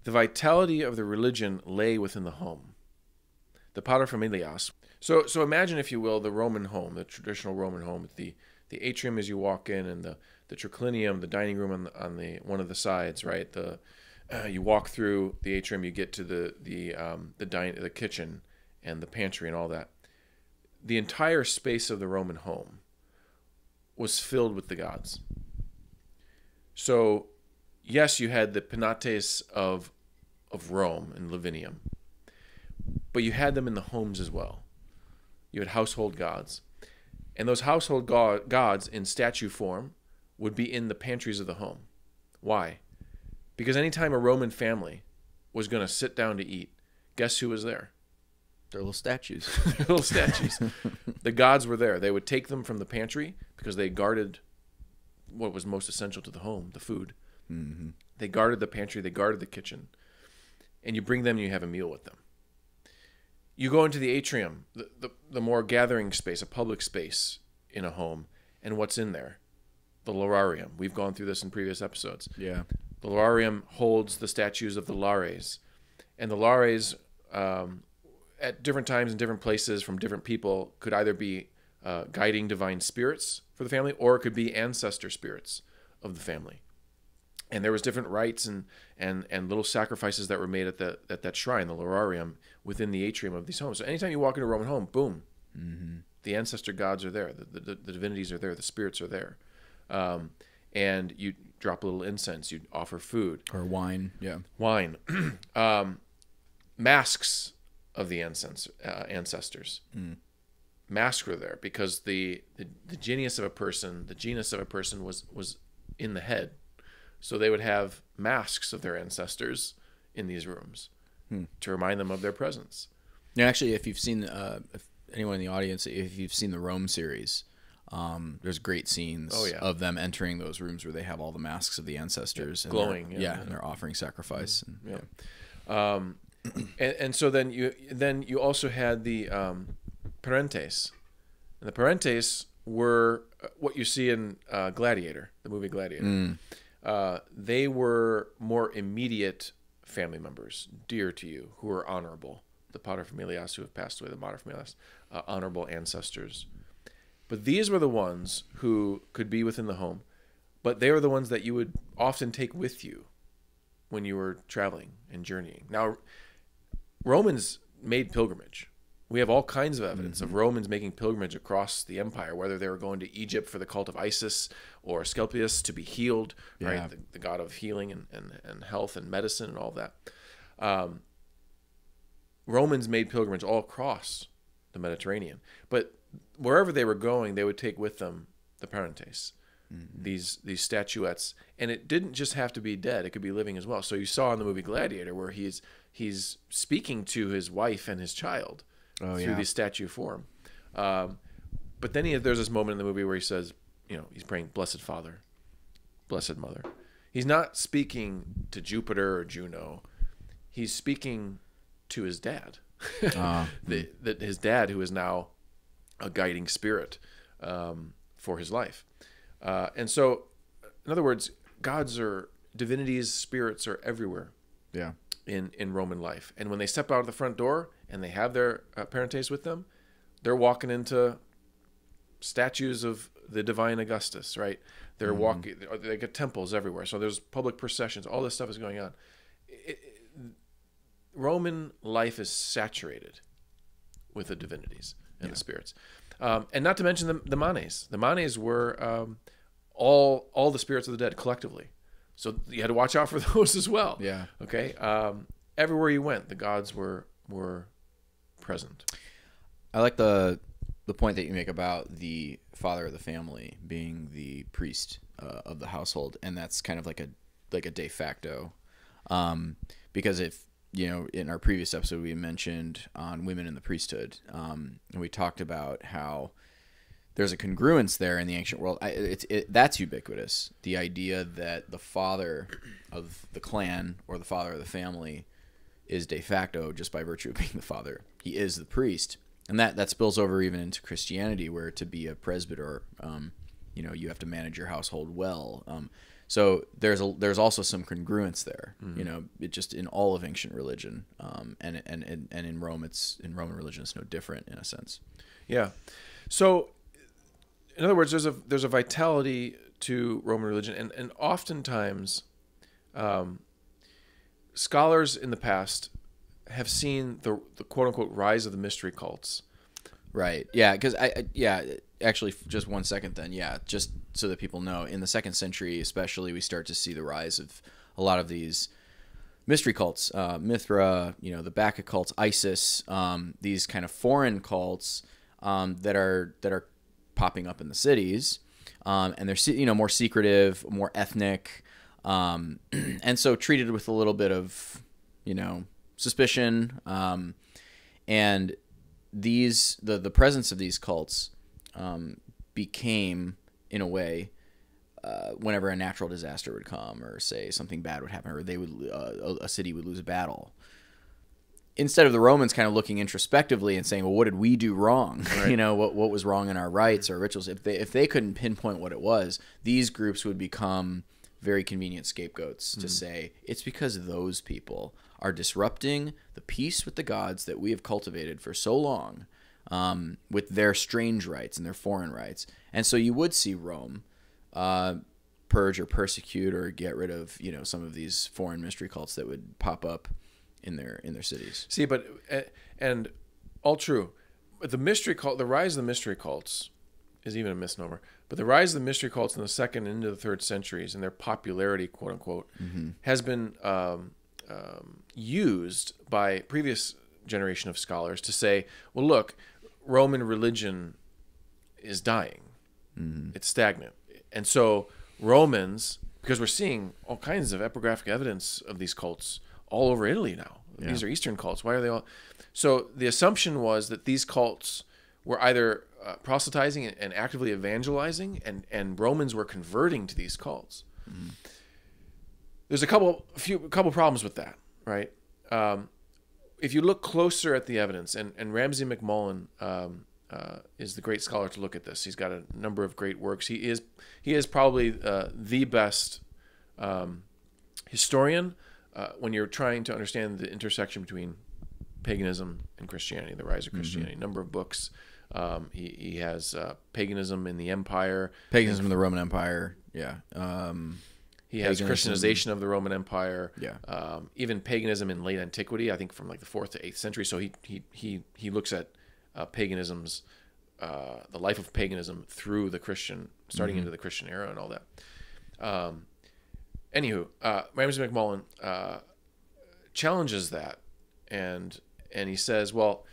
The vitality of the religion lay within the home, the paterfamilias. So imagine, if you will, the Roman home, the traditional Roman home, with the atrium as you walk in, and the triclinium, the dining room on the one of the sides, right? You walk through the atrium, you get to the kitchen and the pantry and all that. The entire space of the Roman home was filled with the gods. So, yes, you had the penates of Rome and Lavinium, but you had them in the homes as well. You had household gods. And those household gods in statue form would be in the pantries of the home. Why? Because anytime a Roman family was going to sit down to eat, guess who was there? They're little statues. Little statues. The gods were there. They would take them from the pantry because they guarded what was most essential to the home, the food. Mm-hmm. They guarded the pantry. They guarded the kitchen. And you bring them and you have a meal with them. You go into the atrium, the more gathering space, a public space in a home, and what's in there? The Laurarium. We've gone through this in previous episodes. Yeah. The Laurarium holds the statues of the Lares. And the Lares, at different times and different places from different people, could either be guiding divine spirits for the family, or it could be ancestor spirits of the family. And there was different rites and little sacrifices that were made at that shrine, the Laurarium, within the atrium of these homes. So anytime you walk into a Roman home, boom, the ancestor gods are there, the divinities are there, the spirits are there. And you drop a little incense, you offer food. Or wine, yeah. Wine. Masks of the ancestors. Masks were there because the genius of a person, the genus of a person was in the head. So they would have masks of their ancestors in these rooms to remind them of their presence. Yeah, actually, if you've seen, if anyone in the audience, if you've seen the Rome series, there's great scenes of them entering those rooms where they have all the masks of the ancestors, and glowing, and they're offering sacrifice. And so then you also had the parentes, and the parentes were what you see in Gladiator, the movie Gladiator. They were more immediate family members, dear to you, who are honorable. The paterfamilias who have passed away, the materfamilias, honorable ancestors. But these were the ones who could be within the home, but they were the ones that you would often take with you when you were traveling and journeying. Now, Romans made pilgrimage. We have all kinds of evidence of Romans making pilgrimage across the empire, whether they were going to Egypt for the cult of Isis or Asclepius to be healed, right? The god of healing and health and medicine and all that. Romans made pilgrimage all across the Mediterranean. But wherever they were going, they would take with them the parentes, these statuettes. And it didn't just have to be dead. It could be living as well. So you saw in the movie Gladiator where he's speaking to his wife and his child. Through the statue form. But then there's this moment in the movie where he says, he's praying, Blessed Father, Blessed Mother. He's not speaking to Jupiter or Juno. He's speaking to his dad. His dad, who is now a guiding spirit for his life. And so, in other words, divinities, spirits are everywhere. Yeah. In Roman life. And when they step out of the front door and they have their parentes with them, they're walking into statues of the divine Augustus, right? They're walking, they got temples everywhere. So there's public processions. All this stuff is going on. Roman life is saturated with the divinities and the spirits. And not to mention the manes. The manes were all the spirits of the dead collectively. So you had to watch out for those as well. Yeah. Okay. Everywhere you went, the gods were present. I like the point that you make about the father of the family being the priest of the household, and that's kind of like a de facto, because if in our previous episode we mentioned on women in the priesthood, and we talked about how there's a congruence there in the ancient world. That's ubiquitous. The idea that the father of the clan or the father of the family is de facto just by virtue of being the father. He is the priest. And that spills over even into Christianity, where to be a presbyter, you have to manage your household well. So there's also some congruence there, it just in all of ancient religion, and in Roman religion it's no different in a sense. Yeah. So, in other words, there's a vitality to Roman religion, and oftentimes, scholars in the past have seen the quote unquote rise of the mystery cults. Right. Yeah. Because actually, just 1 second. Then, just so that people know, in the 2nd century, especially, we start to see the rise of a lot of these mystery cults, Mithra, the Bacchic cults, Isis, these kind of foreign cults that are popping up in the cities, and they're more secretive, more ethnic, and so treated with a little bit of suspicion, and the presence of these cults became, in a way, whenever a natural disaster would come, or say something bad would happen, or a city would lose a battle, instead of the Romans kind of looking introspectively and saying, well, what did we do wrong? Right. What was wrong in our rites or rituals? If they couldn't pinpoint what it was, these groups would become very convenient scapegoats to say, it's because those people are disrupting the peace with the gods that we have cultivated for so long, with their strange rites and their foreign rites. And so you would see Rome purge or persecute or get rid of some of these foreign mystery cults that would pop up in their cities. See, but and all true, but the rise of the mystery cults is even a misnomer. But the rise of the mystery cults in the 2nd into the 3rd centuries, and their popularity, quote unquote, has been used by previous generation of scholars to say, well, look, Roman religion is dying. It's stagnant. And so Romans, because we're seeing all kinds of epigraphic evidence of these cults all over Italy now. Yeah. These are Eastern cults. Why are they all? So the assumption was that these cults were either proselytizing and actively evangelizing, and Romans were converting to these cults. There's a couple problems with that, right? If you look closer at the evidence, and Ramsay MacMullen is the great scholar to look at this. He's got a number of great works. He is probably the best historian when you're trying to understand the intersection between paganism and Christianity, the rise of Christianity. A number of books. He has Paganism in the Empire. Paganism in the Roman Empire, yeah. He has Christianization of the Roman Empire. Yeah. Even paganism in late antiquity, I think from like the 4th to 8th century. So he looks at paganism's the life of paganism through the Christian, starting into the Christian era and all that. Anywho, Ramsay MacMullen challenges that, and he says, well,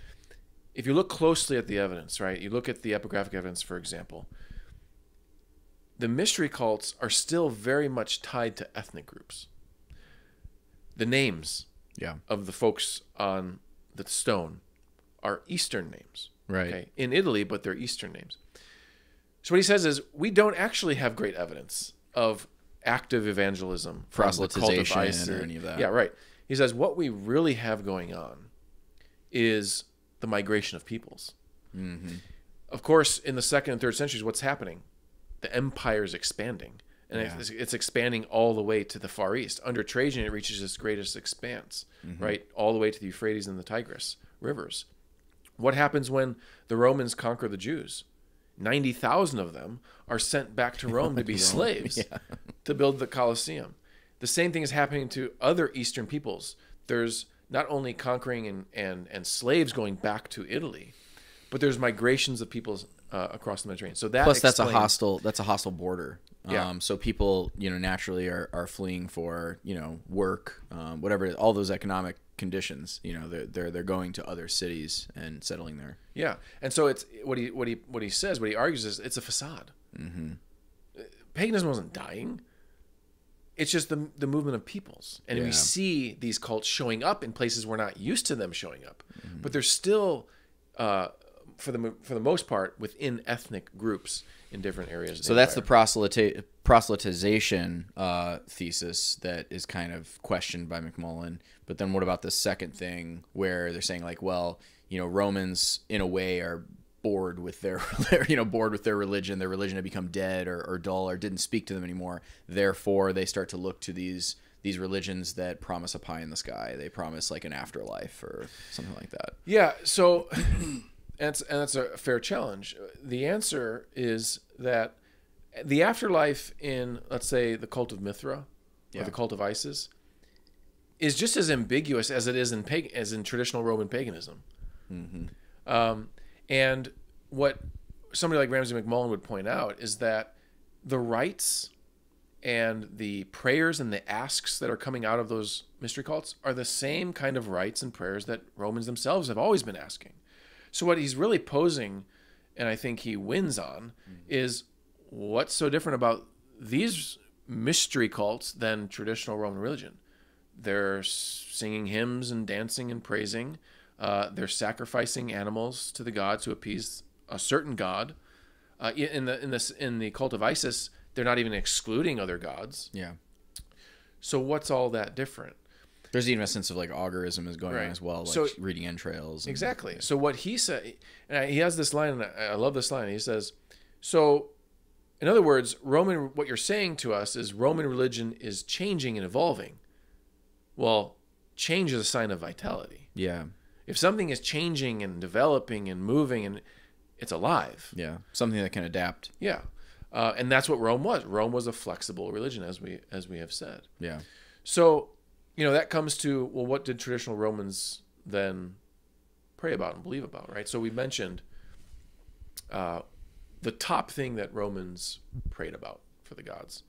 if you look closely at the evidence, right, you look at the epigraphic evidence, for example, the mystery cults are still very much tied to ethnic groups. The names of the folks on the stone are Eastern names. Right. Okay, in Italy, but they're Eastern names. So what he says is, we don't actually have great evidence of active evangelism, proselytization, or any of that. Yeah, right. He says what we really have going on is the migration of peoples. Of course, in the 2nd and 3rd centuries, what's happening? The empire is expanding, and it's expanding all the way to the Far East. Under Trajan, it reaches its greatest expanse, right, all the way to the Euphrates and the Tigris rivers. What happens when the Romans conquer the Jews? 90,000 of them are sent back to Rome to be slaves, to build the Colosseum. The same thing is happening to other Eastern peoples. There's not only conquering and slaves going back to Italy, but there's migrations of peoples across the Mediterranean. So that plus that's a hostile border. Yeah. So people naturally are fleeing for work, whatever, all those economic conditions. They're going to other cities and settling there. Yeah, and so it's what he says, what he argues is it's a facade. Paganism wasn't dying. It's just the movement of peoples, and we see these cults showing up in places we're not used to them showing up, but they're still, for the most part, within ethnic groups in different areas. So that's the proselytization thesis that is kind of questioned by MacMullen. But then what about the second thing where they're saying like, well, Romans in a way are bored with their bored with their religion. Their religion had become dead or dull or didn't speak to them anymore. Therefore, they start to look to these religions that promise a pie in the sky. They promise like an afterlife or something like that. Yeah. So, and that's a fair challenge. The answer is that the afterlife in, let's say, the cult of Mithra or the cult of Isis is just as ambiguous as it is in traditional Roman paganism. Mm-hmm. And what somebody like Ramsey McMullen would point out is that the rites and the prayers and the asks that are coming out of those mystery cults are the same kind of rites and prayers that Romans themselves have always been asking. So what he's really posing, and I think he wins on, is what's so different about these mystery cults than traditional Roman religion? They're singing hymns and dancing and praising. They're sacrificing animals to the gods to appease a certain god. In the cult of Isis, they're not even excluding other gods. Yeah. So what's all that different? There's even a sense of like augurism is going on as well, like so, reading entrails. Exactly. So what he said, and he has this line, and I love this line. He says, so in other words, what you're saying to us is Roman religion is changing and evolving. Well, change is a sign of vitality. Yeah. If something is changing and developing and moving, and it's alive. Yeah. Something that can adapt. Yeah. And that's what Rome was. Rome was a flexible religion, as we have said. Yeah. So, that comes to, well, what did traditional Romans then pray about and believe about, right? So we mentioned the top thing that Romans prayed about for the gods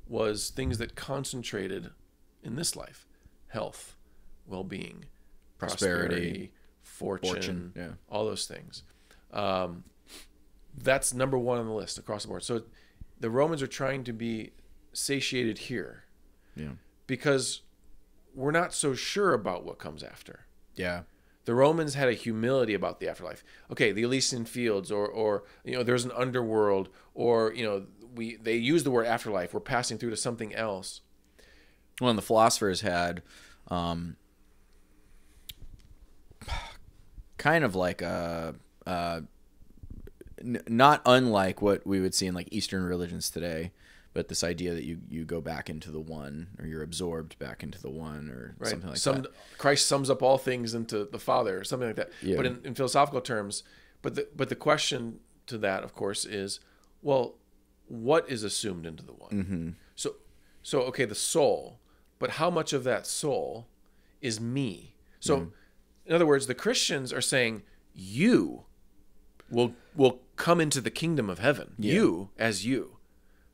was things that concentrated in this life: health, well-being, prosperity, fortune, yeah. all those things. That's number one on the list across the board. So the Romans are trying to be satiated here. Yeah. Because we're not so sure about what comes after. Yeah. The Romans had a humility about the afterlife. Okay, the Elysian fields, or there's an underworld, or they use the word afterlife. We're passing through to something else. Well, and the philosophers had kind of like not unlike what we would see in like Eastern religions today, but this idea that you go back into the one, or you're absorbed back into the one, or right. Something like that. Christ sums up all things into the Father, or something like that. Yeah. But in philosophical terms, but the question to that, of course, is, well, what is assumed into the one? Mm-hmm. So okay, the soul, but how much of that soul is me? So, in other words, the Christians are saying you will come into the kingdom of heaven. Yeah. You as you,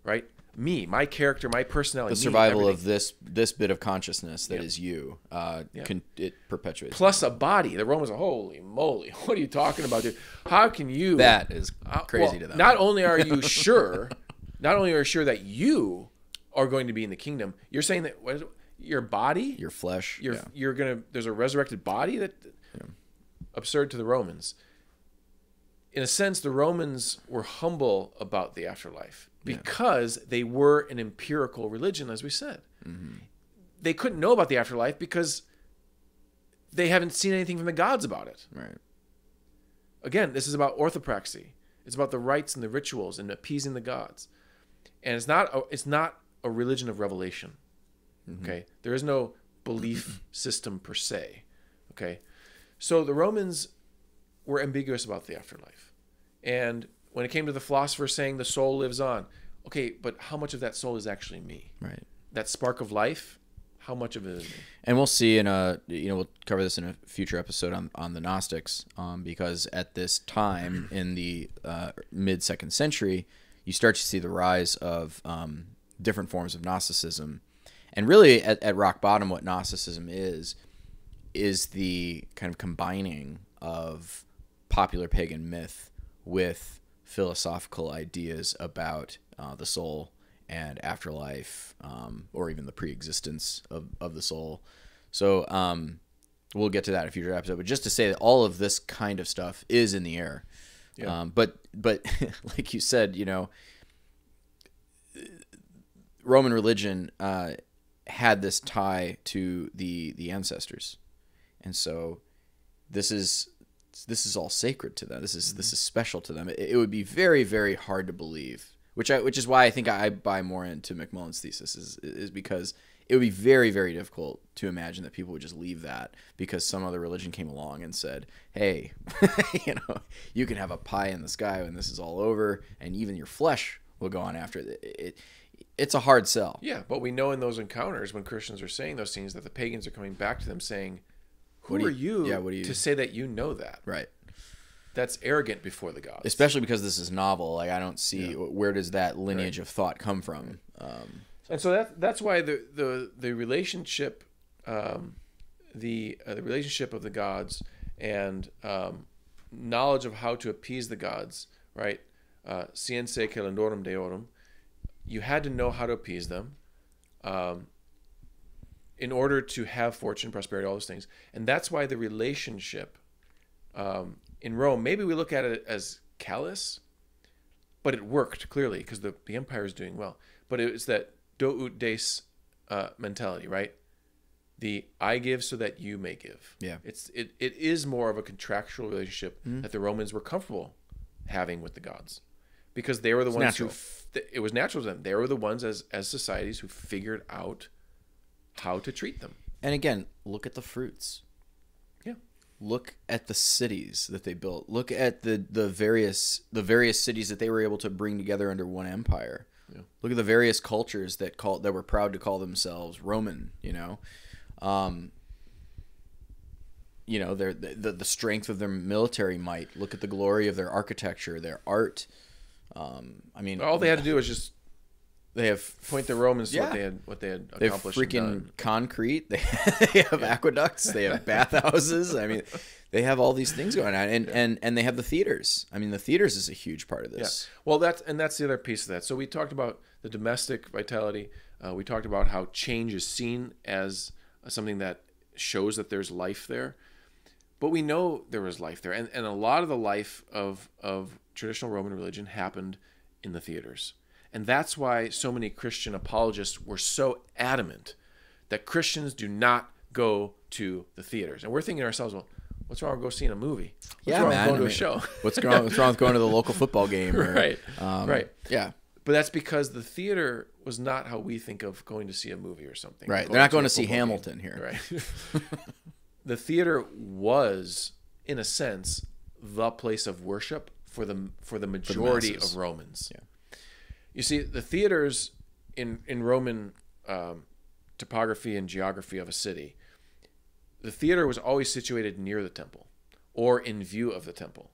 right? Me, my character, my personality. The survival of this bit of consciousness that is you. It perpetuates. Plus a body. The Romans are, holy moly, what are you talking about, dude? How can you? That is crazy to them. Not only are you sure that you are going to be in the kingdom, you're saying that your body, your flesh, you're gonna. There's a resurrected body. Absurd to the Romans. In a sense, the Romans were humble about the afterlife because they were an empirical religion, as we said. Mm-hmm. They couldn't know about the afterlife because they haven't seen anything from the gods about it. Right. Again, this is about orthopraxy. It's about the rites and the rituals and appeasing the gods. And it's not a religion of revelation. Mm-hmm. Okay? There is no belief system per se. Okay? So the Romans were ambiguous about the afterlife. And when it came to the philosophers saying the soul lives on, okay, but how much of that soul is actually me? Right. That spark of life, how much of it is me? And we'll see we'll cover this in a future episode on the Gnostics, because at this time in the mid-2nd century, you start to see the rise of different forms of Gnosticism. And really at rock bottom, what Gnosticism is the kind of combining of popular pagan myth with philosophical ideas about the soul and afterlife, or even the pre-existence of the soul. So we'll get to that in a future episode. But just to say that all of this kind of stuff is in the air. Yeah. But like you said, Roman religion had this tie to the ancestors. And so this is this is all sacred to them. This is special to them. It would be very, very hard to believe, which is why I think I buy more into McMullen's thesis is because it would be very, very difficult to imagine that people would just leave that because some other religion came along and said, hey, you can have a pie in the sky when this is all over, and even your flesh will go on after it. It's a hard sell. Yeah, but we know in those encounters when Christians are saying those things that the pagans are coming back to them saying, who are you to say that you know that? Right. That's arrogant before the gods. Especially because this is novel. Like, I don't see where does that lineage of thought come from. And so that's why the relationship, the relationship of the gods and knowledge of how to appease the gods, right? Scienze celendorum deorum. You had to know how to appease them, in order to have fortune, prosperity, all those things. And that's why the relationship in Rome, maybe we look at it as callous, but it worked clearly because the empire is doing well. But it's that do ut des mentality, right? The I give so that you may give. Yeah. It is more of a contractual relationship that the Romans were comfortable having with the gods, because they were the ones who it was natural to them. They were the ones as societies who figured out how to treat them. And again, look at the fruits. Yeah. Look at the cities that they built. Look at the various cities that they were able to bring together under one empire. Yeah. Look at the various cultures that were proud to call themselves Roman. The strength of their military might. Look at the glory of their architecture, their art. All they had to do was just point the Romans to what they had accomplished. They have freaking concrete. They have aqueducts. They have bathhouses. I mean, they have all these things going on, and they have the theaters. I mean, the theaters is a huge part of this. Yeah. Well, that's the other piece of that. So we talked about the domestic vitality. We talked about how change is seen as something that shows that there's life there. But we know there was life there, and a lot of the life of traditional Roman religion happened in the theaters. And that's why so many Christian apologists were so adamant that Christians do not go to the theaters. And we're thinking to ourselves, well, what's wrong with go seeing a movie? What's wrong with going to a show? What's wrong with going to the local football game? Right. Yeah. But that's because the theater was not how we think of going to see a movie or something. Right. They're not going to see Hamilton here. Right. The theater was, in a sense, the place of worship for the majority of Romans. Yeah. You see, the theaters in Roman topography and geography of a city, the theater was always situated near the temple or in view of the temple.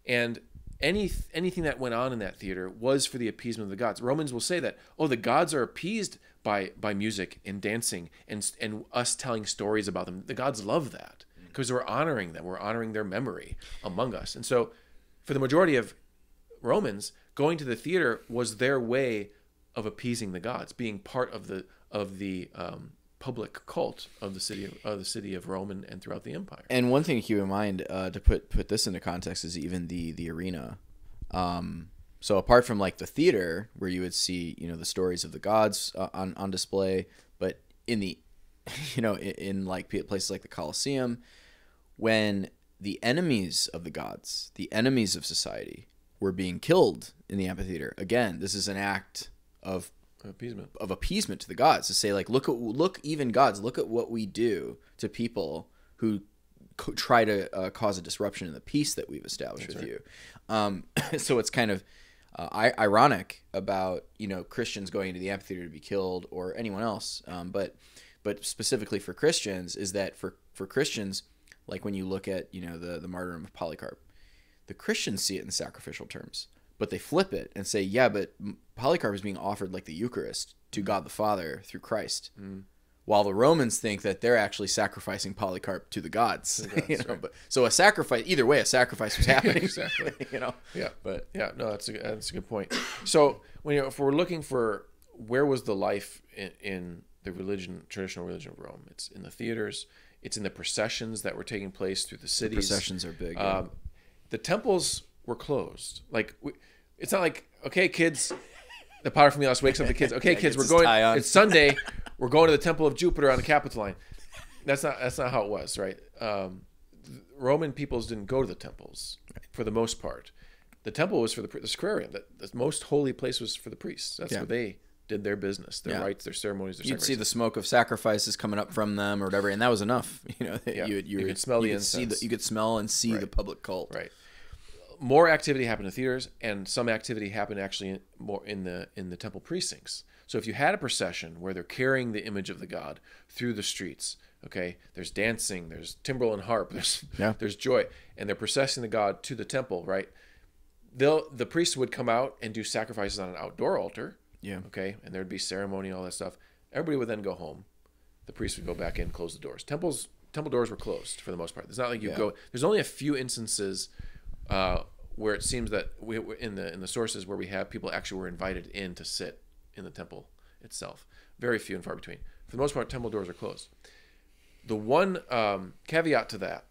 And anything that went on in that theater was for the appeasement of the gods. Romans will say that, the gods are appeased by music and dancing and us telling stories about them. The gods love that because we're honoring them. We're honoring their memory among us. And so for the majority of Romans, going to the theater was their way of appeasing the gods, being part of the public cult of the city of Rome and throughout the empire. And one thing to keep in mind to put this into context is even the arena. So apart from like the theater where you would see the stories of the gods on display, but in the in like places like the Colosseum, when the enemies of the gods, the enemies of society, were being killed in the amphitheater, again, this is an act of appeasement to the gods, to say like, look even gods, look at what we do to people who try to cause a disruption in the peace that we've established with you. So it's kind of ironic about Christians going into the amphitheater to be killed, or anyone else, but specifically for Christians is that for Christians, like when you look at the martyrdom of Polycarp, the Christians see it in sacrificial terms, but they flip it and say, yeah, but Polycarp is being offered like the Eucharist to God the Father through Christ, while the Romans think that they're actually sacrificing Polycarp to the gods. Right. But so a sacrifice, either way, a sacrifice was happening. Exactly. Yeah. But yeah, no, that's a good point. So if we're looking for where was the life in the traditional religion of Rome, it's in the theaters. It's in the processions that were taking place through the cities. The processions are big. The temples were closed. Like it's not like, okay, kids. The power from the house wakes up the kids. Okay, kids, we're going. It's Sunday. We're going to the Temple of Jupiter on the Capitoline. That's not how it was, right? Roman peoples didn't go to the temples for the most part. The temple was for the sacrarium. The most holy place was for the priests. That's where they did their business, their rites, their ceremonies, their You'd see the smoke of sacrifices coming up from them or whatever, and that was enough. You know, you could smell the incense. You could smell and see the public cult. Right. More activity happened in theaters, and some activity happened actually more in the temple precincts. So if you had a procession where they're carrying the image of the god through the streets, okay, there's dancing, there's timbrel and harp, there's joy, and they're processing the god to the temple, right? The priests would come out and do sacrifices on an outdoor altar. Yeah. Okay, and there'd be ceremony and all that stuff. Everybody would then go home. The priest would go back in, close the doors. Temple doors were closed for the most part. It's not like you go. There's only a few instances where it seems that we in the sources where we have people actually were invited in to sit in the temple itself. Very few and far between. For the most part, temple doors are closed. The one caveat to that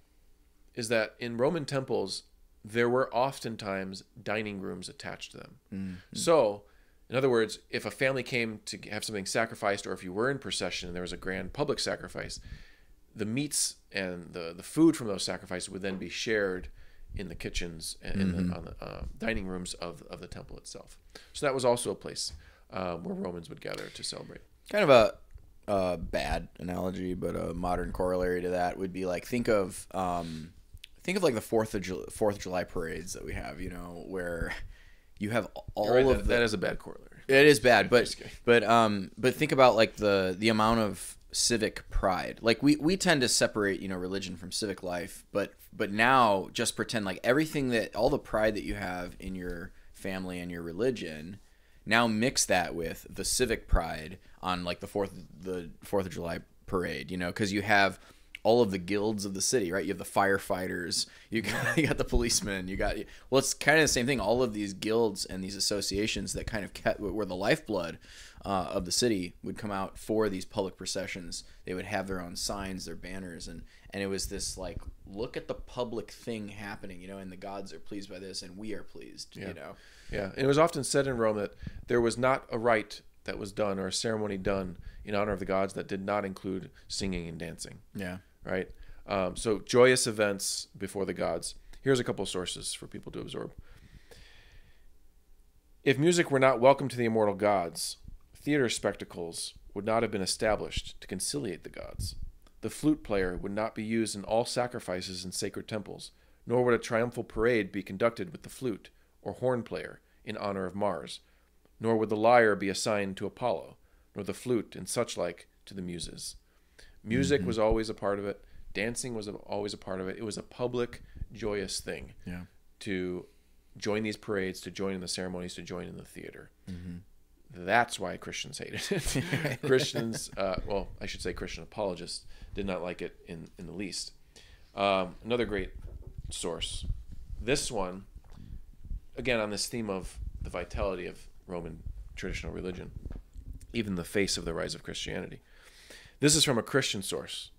is that in Roman temples, there were oftentimes dining rooms attached to them. Mm-hmm. So, in other words, if a family came to have something sacrificed, or if you were in procession and there was a grand public sacrifice, the meats and the food from those sacrifices would then be shared in the kitchens and on the dining rooms of the temple itself. So that was also a place where Romans would gather to celebrate. Kind of a bad analogy, but a modern corollary to that would be like think of like the 4th of July parades that we have, you know, where you have all of that is a bad corollary. It is bad, but think about like the amount of civic pride. Like we tend to separate, you know, religion from civic life, but now just pretend like everything that all the pride that you have in your family and your religion, now mix that with the civic pride on like the 4th of July parade, you know, because you have all of the guilds of the city, right? You have the firefighters, you got the policemen, it's kind of the same thing. All of these guilds and these associations that kind of were the lifeblood of the city would come out for these public processions. They would have their own signs, their banners, and it was this like, look at the public thing happening, you know, and the gods are pleased by this, and we are pleased, you know. Yeah, and it was often said in Rome that there was not a rite that was done or a ceremony done in honor of the gods that did not include singing and dancing. Yeah. Right? So joyous events before the gods. Here's a couple of sources for people to absorb. If music were not welcome to the immortal gods, theater spectacles would not have been established to conciliate the gods. The flute player would not be used in all sacrifices in sacred temples, nor would a triumphal parade be conducted with the flute or horn player in honor of Mars, nor would the lyre be assigned to Apollo, nor the flute and such like to the muses. Music was always a part of it. Dancing was always a part of it. It was a public, joyous thing to join these parades, to join in the ceremonies, to join in the theater. Mm-hmm. That's why Christians hated it. Christians, I should say Christian apologists, did not like it in the least. Another great source. This one, again, on this theme of the vitality of Roman traditional religion, even the face of the rise of Christianity. This is from a Christian source,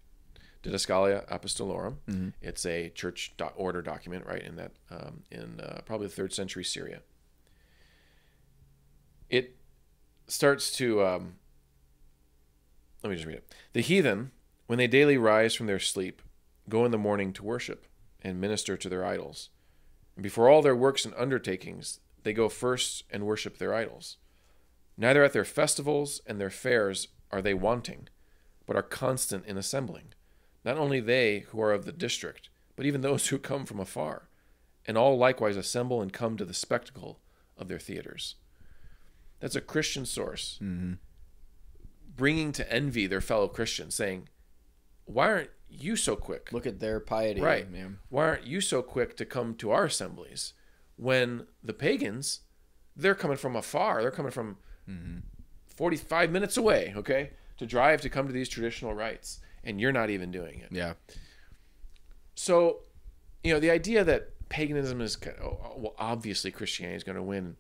Didascalia Apostolorum. Mm-hmm. It's a church order document, right? In probably the 3rd century Syria. It starts to let me just read it. The heathen, when they daily rise from their sleep, go in the morning to worship and minister to their idols. And before all their works and undertakings, they go first and worship their idols. Neither at their festivals and their fairs are they wanting, but are constant in assembling, not only they who are of the district, but even those who come from afar, and all likewise assemble and come to the spectacle of their theaters. That's a Christian source, bringing to envy their fellow Christians, saying, why aren't you so quick? Look at their piety. Right. Man. Why aren't you so quick to come to our assemblies? When the pagans, they're coming from afar. They're coming from 45 minutes away, okay, to drive to come to these traditional rites, and you're not even doing it. Yeah. So, you know, the idea that paganism is, well, obviously Christianity is going to win,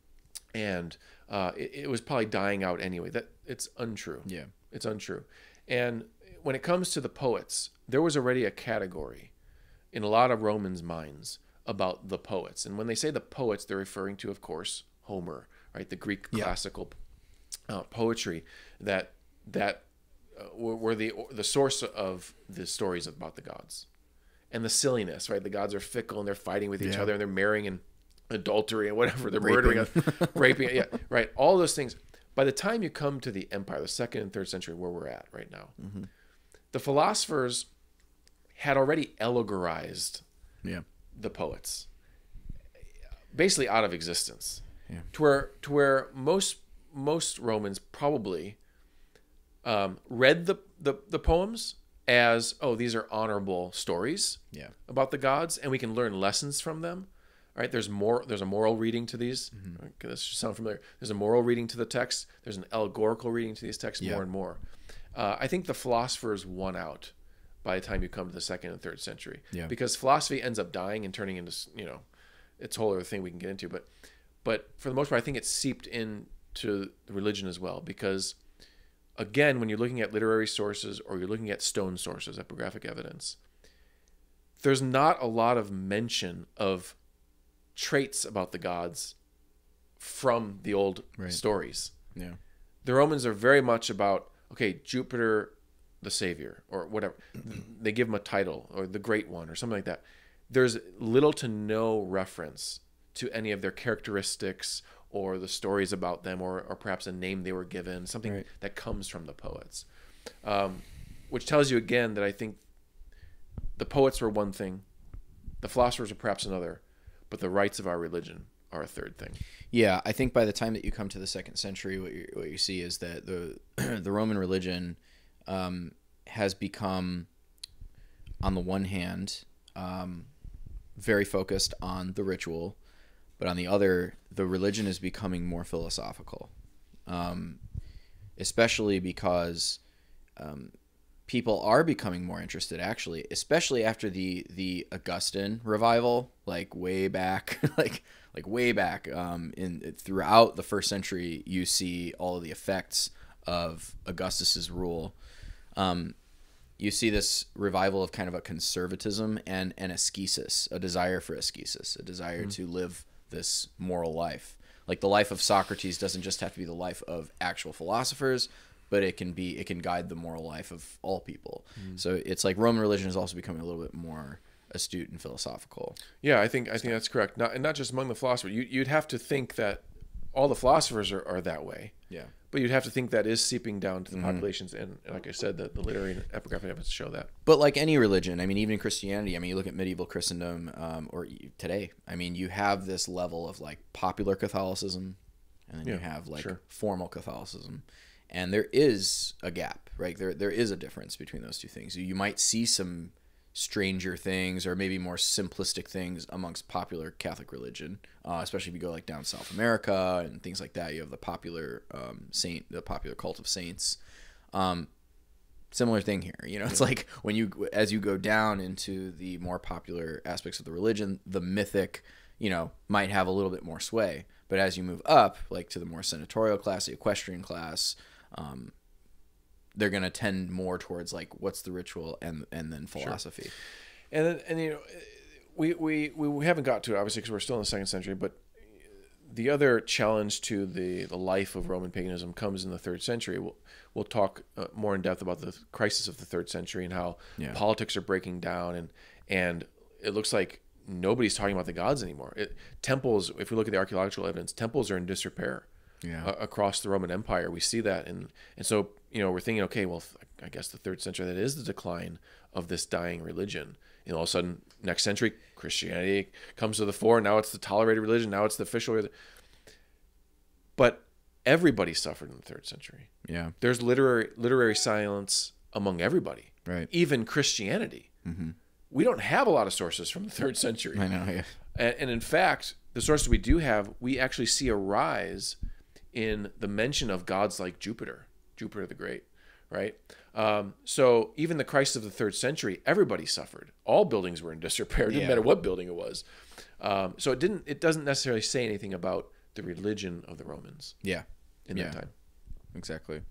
and it was probably dying out anyway. That it's untrue. Yeah. It's untrue. And when it comes to the poets, there was already a category in a lot of Romans' minds about the poets. And when they say the poets, they're referring to, of course, Homer, right? The Greek classical poetry that were the source of the stories about the gods. and the silliness, right? The gods are fickle and they're fighting with each Yeah. other and they're marrying and adultery and whatever. They're Raping. murdering, raping. Yeah, right. All those things. By the time you come to the empire, the 2nd and 3rd century, where we're at right now, the philosophers had already allegorized Yeah. the poets, basically out of existence. Yeah. To where most Romans probably read the poems as, oh, these are honorable stories Yeah. about the gods, and we can learn lessons from them. Right? There's a moral reading to these. Okay, this should sound familiar. There's a moral reading to the text. There's an allegorical reading to these texts more and more. I think the philosophers won out by the time you come to the 2nd and 3rd century. Yeah. Because philosophy ends up dying and turning into, it's a whole other thing we can get into. But for the most part, I think it's seeped into religion as well. Because, again, when you're looking at literary sources or you're looking at stone sources, epigraphic evidence, there's not a lot of mention of traits about the gods from the old stories. Yeah. The Romans are very much about, okay, Jupiter the savior or whatever. They give him a title, or the great one, or something like that. There's little to no reference to any of their characteristics or the stories about them, or perhaps a name they were given, something that comes from the poets. Which tells you again that I think the poets were one thing, the philosophers are perhaps another, but the rites of our religion are a third thing. Yeah, I think by the time that you come to the 2nd century, what you see is that the Roman religion has become, on the one hand, very focused on the ritual, but on the other, the religion is becoming more philosophical, especially because people are becoming more interested, actually, especially after the Augustan revival, like way back, like way back. Throughout the 1st century, you see all of the effects of Augustus's rule. You see this revival of kind of a conservatism and an ascesis, a desire for ascesis, a desire to live this moral life. Like the life of Socrates doesn't just have to be the life of actual philosophers, but it can guide the moral life of all people. So it's like Roman religion is also becoming a little bit more astute and philosophical. Yeah, I think that's correct. Not just among the philosophers. You'd have to think that all the philosophers are that way. Yeah. But you'd have to think that is seeping down to the populations, and like I said, the literary and epigraphic evidence show that. But like any religion, I mean, even Christianity, I mean, you look at medieval Christendom, or today, I mean, you have this level of like popular Catholicism, and then you have like formal Catholicism. And there is a gap, right? There is a difference between those two things. You might see some stranger things or maybe more simplistic things amongst popular Catholic religion, especially if you go like down South America and things like that. You have the popular the popular cult of saints. Similar thing here. It's like as you go down into the more popular aspects of the religion, the mythic, might have a little bit more sway. But as you move up, like to the more senatorial class, the equestrian class, they're going to tend more towards like what's the ritual and then philosophy. Sure. And we haven't got to it obviously because we're still in the 2nd century, but the other challenge to the life of Roman paganism comes in the 3rd century. We'll talk more in depth about the crisis of the 3rd century and how politics are breaking down, and it looks like nobody's talking about the gods anymore. Temples, if we look at the archaeological evidence, temples are in disrepair. Across the Roman Empire, we see that, and so we're thinking, okay, well, I guess the 3rd century, that is the decline of this dying religion. All of a sudden, next century, Christianity comes to the fore. Now it's the tolerated religion. Now it's the official religion. But everybody suffered in the 3rd century. Yeah, there's literary silence among everybody. Right, even Christianity. We don't have a lot of sources from the 3rd century. I know. Yeah, and in fact, the sources we do have, we actually see a rise in the mention of gods like Jupiter the Great, right? So even the Christ of the 3rd century, everybody suffered. All buildings were in disrepair. It didn't matter what building it was. So it doesn't necessarily say anything about the religion of the Romans. Yeah, in that time. Exactly.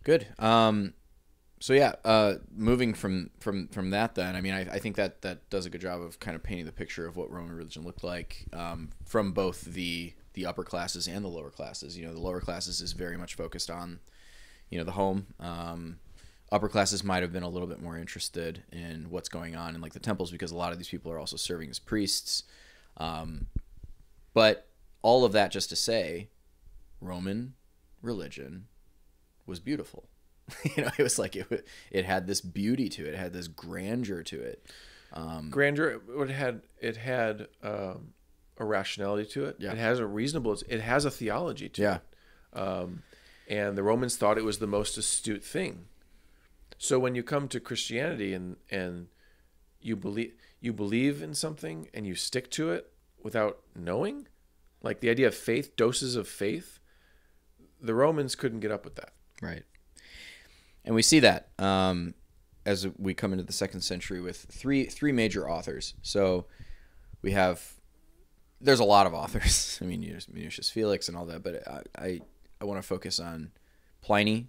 Good. So yeah, moving from that, then I mean, I think that does a good job of kind of painting the picture of what Roman religion looked like from both the upper classes and the lower classes. The lower classes is very much focused on, the home, upper classes might have been a little bit more interested in what's going on in like the temples, because a lot of these people are also serving as priests. But all of that just to say, Roman religion was beautiful. It was like it had this beauty to it. It had this grandeur to it. Grandeur. It had a rationality to it. Yeah. It has it has a theology to it. And the Romans thought it was the most astute thing. So when you come to Christianity and you believe in something and you stick to it without knowing, like the idea of faith, doses of faith, the Romans couldn't get up with that. Right. And we see that as we come into the 2nd century with three major authors. So there's a lot of authors. I mean, Minucius Felix and all that, but I want to focus on Pliny,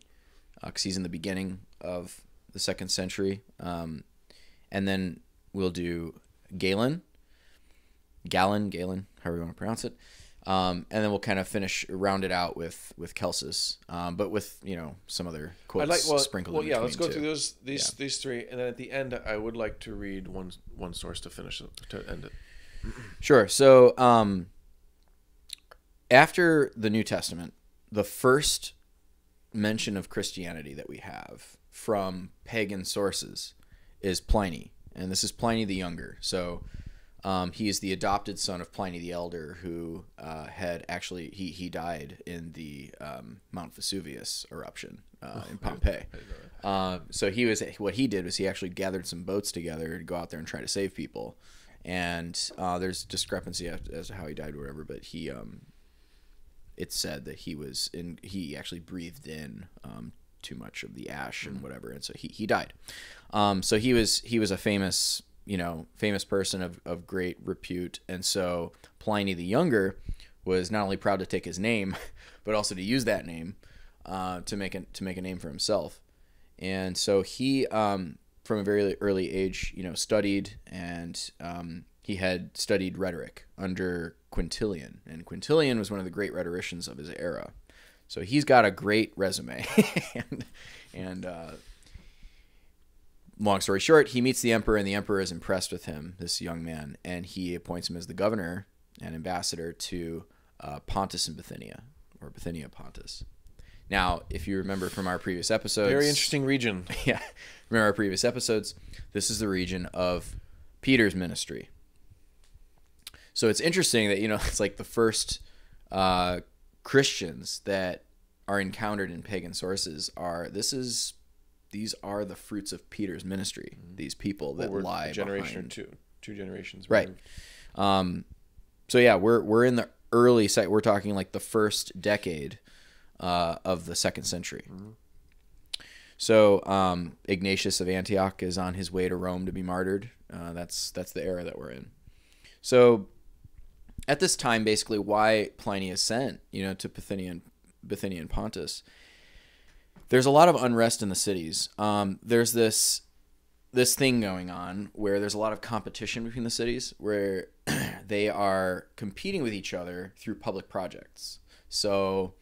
because he's in the beginning of the 2nd century. And then we'll do Galen, however you want to pronounce it. And then we'll kind of round it out with Celsus, but with some other quotes sprinkled in between. Let's go too. through these three, and then at the end, I would like to read one source to end it. Sure. So after the New Testament, the first mention of Christianity that we have from pagan sources is Pliny, and this is Pliny the Younger. So he is the adopted son of Pliny the Elder, who had actually he died in the Mount Vesuvius eruption in Pompeii. So what he did was he actually gathered some boats together to go out there and try to save people. And there's discrepancy as to how he died or whatever, but it's said that he actually breathed in too much of the ash and whatever, and so he died. So he was a famous person of great repute, and so Pliny the Younger was not only proud to take his name, but also to use that name to make a name for himself. And so he, from a very early age, studied, and he had studied rhetoric under Quintilian, and Quintilian was one of the great rhetoricians of his era. So he's got a great resume, and long story short, he meets the emperor, and the emperor is impressed with him, this young man, and he appoints him as the governor and ambassador to Pontus and Bithynia, or Bithynia Pontus. Now, if you remember from our previous episodes... Very interesting region. Yeah. Remember our previous episodes? This is the region of Peter's ministry. So it's interesting that, it's like the first Christians that are encountered in pagan sources these are the fruits of Peter's ministry. These people that lie a generation behind. or two generations. Right. So yeah, we're in the early site. We're talking like the first decade of the 2nd century. Mm-hmm. So Ignatius of Antioch is on his way to Rome to be martyred. That's the era that we're in. So at this time, basically, why Pliny is sent, to Bithynia and Pontus, there's a lot of unrest in the cities. There's this thing going on where there's a lot of competition between the cities, where they are competing with each other through public projects. So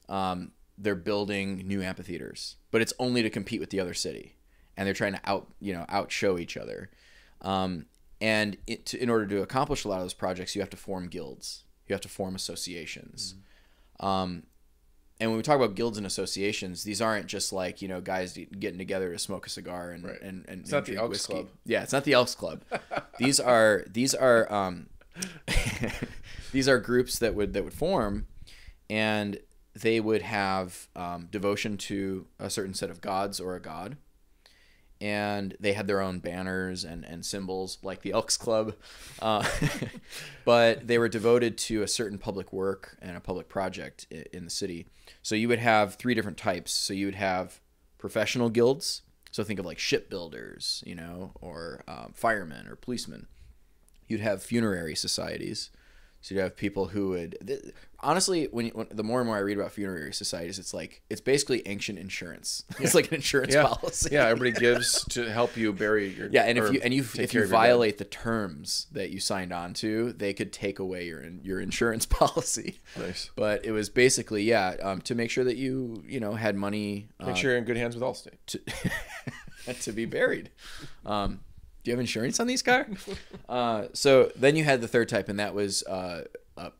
they're building new amphitheaters, but it's only to compete with the other city, and they're trying to outshow each other. And in order to accomplish a lot of those projects, you have to form guilds. You have to form associations. Mm-hmm. And when we talk about guilds and associations, these aren't just like, guys getting together to smoke a cigar and right. and it's not drink the Elks whiskey. Club. Yeah, it's not the Elks Club. These are these are groups that would form, and they would have devotion to a certain set of gods or a god. And they had their own banners and symbols like the Elks Club. But they were devoted to a certain public work and a public project in the city. So you would have 3 different types. So you would have professional guilds. So think of like shipbuilders, or firemen or policemen. You'd have funerary societies. So you'd have people who would... honestly, when the more and more I read about funerary societies, it's basically ancient insurance. It's like an insurance policy. Yeah, everybody gives to help you bury your and if you violate the terms that you signed on to, they could take away your insurance policy. Nice. But it was basically to make sure that you had money. Make sure you're in good hands with Allstate to be buried. Do you have insurance on these cars? So then you had the third type, and that was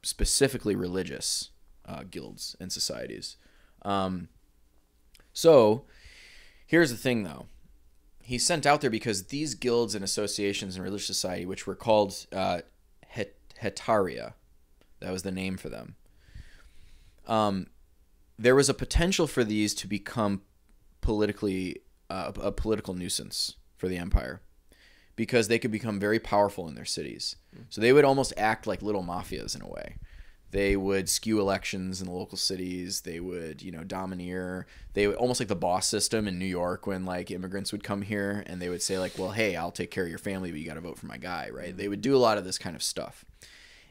specifically religious guilds and societies. So here's the thing, though. He's sent out there because these guilds and associations and religious society, which were called hetaria, that was the name for them. There was a potential for these to become politically a political nuisance for the empire, because they could become very powerful in their cities. So they would almost act like little mafias in a way. They would skew elections in the local cities. They would, domineer. They would almost like the boss system in New York when like immigrants would come here and they would say like, well, hey, I'll take care of your family, but you got to vote for my guy, right? They would do a lot of this kind of stuff.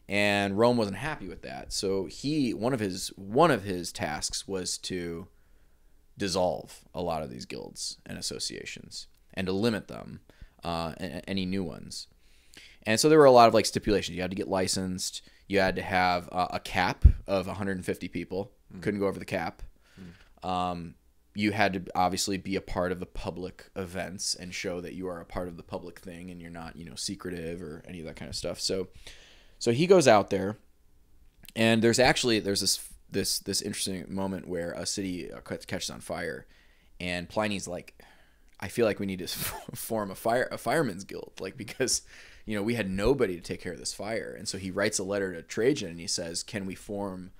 And Rome wasn't happy with that. So one of his tasks was to dissolve a lot of these guilds and associations and to limit them. Any new ones. And so there were a lot of like stipulations. You had to get licensed. You had to have a cap of 150 people. Couldn't go over the cap. You had to obviously be a part of the public events and show that you are a part of the public thing and you're not, secretive or any of that kind of stuff. So he goes out there, and there's this interesting moment where a city catches on fire, and Pliny's like, I feel like we need to form a fireman's guild, like, because, we had nobody to take care of this fire. And so he writes a letter to Trajan and he says, can we form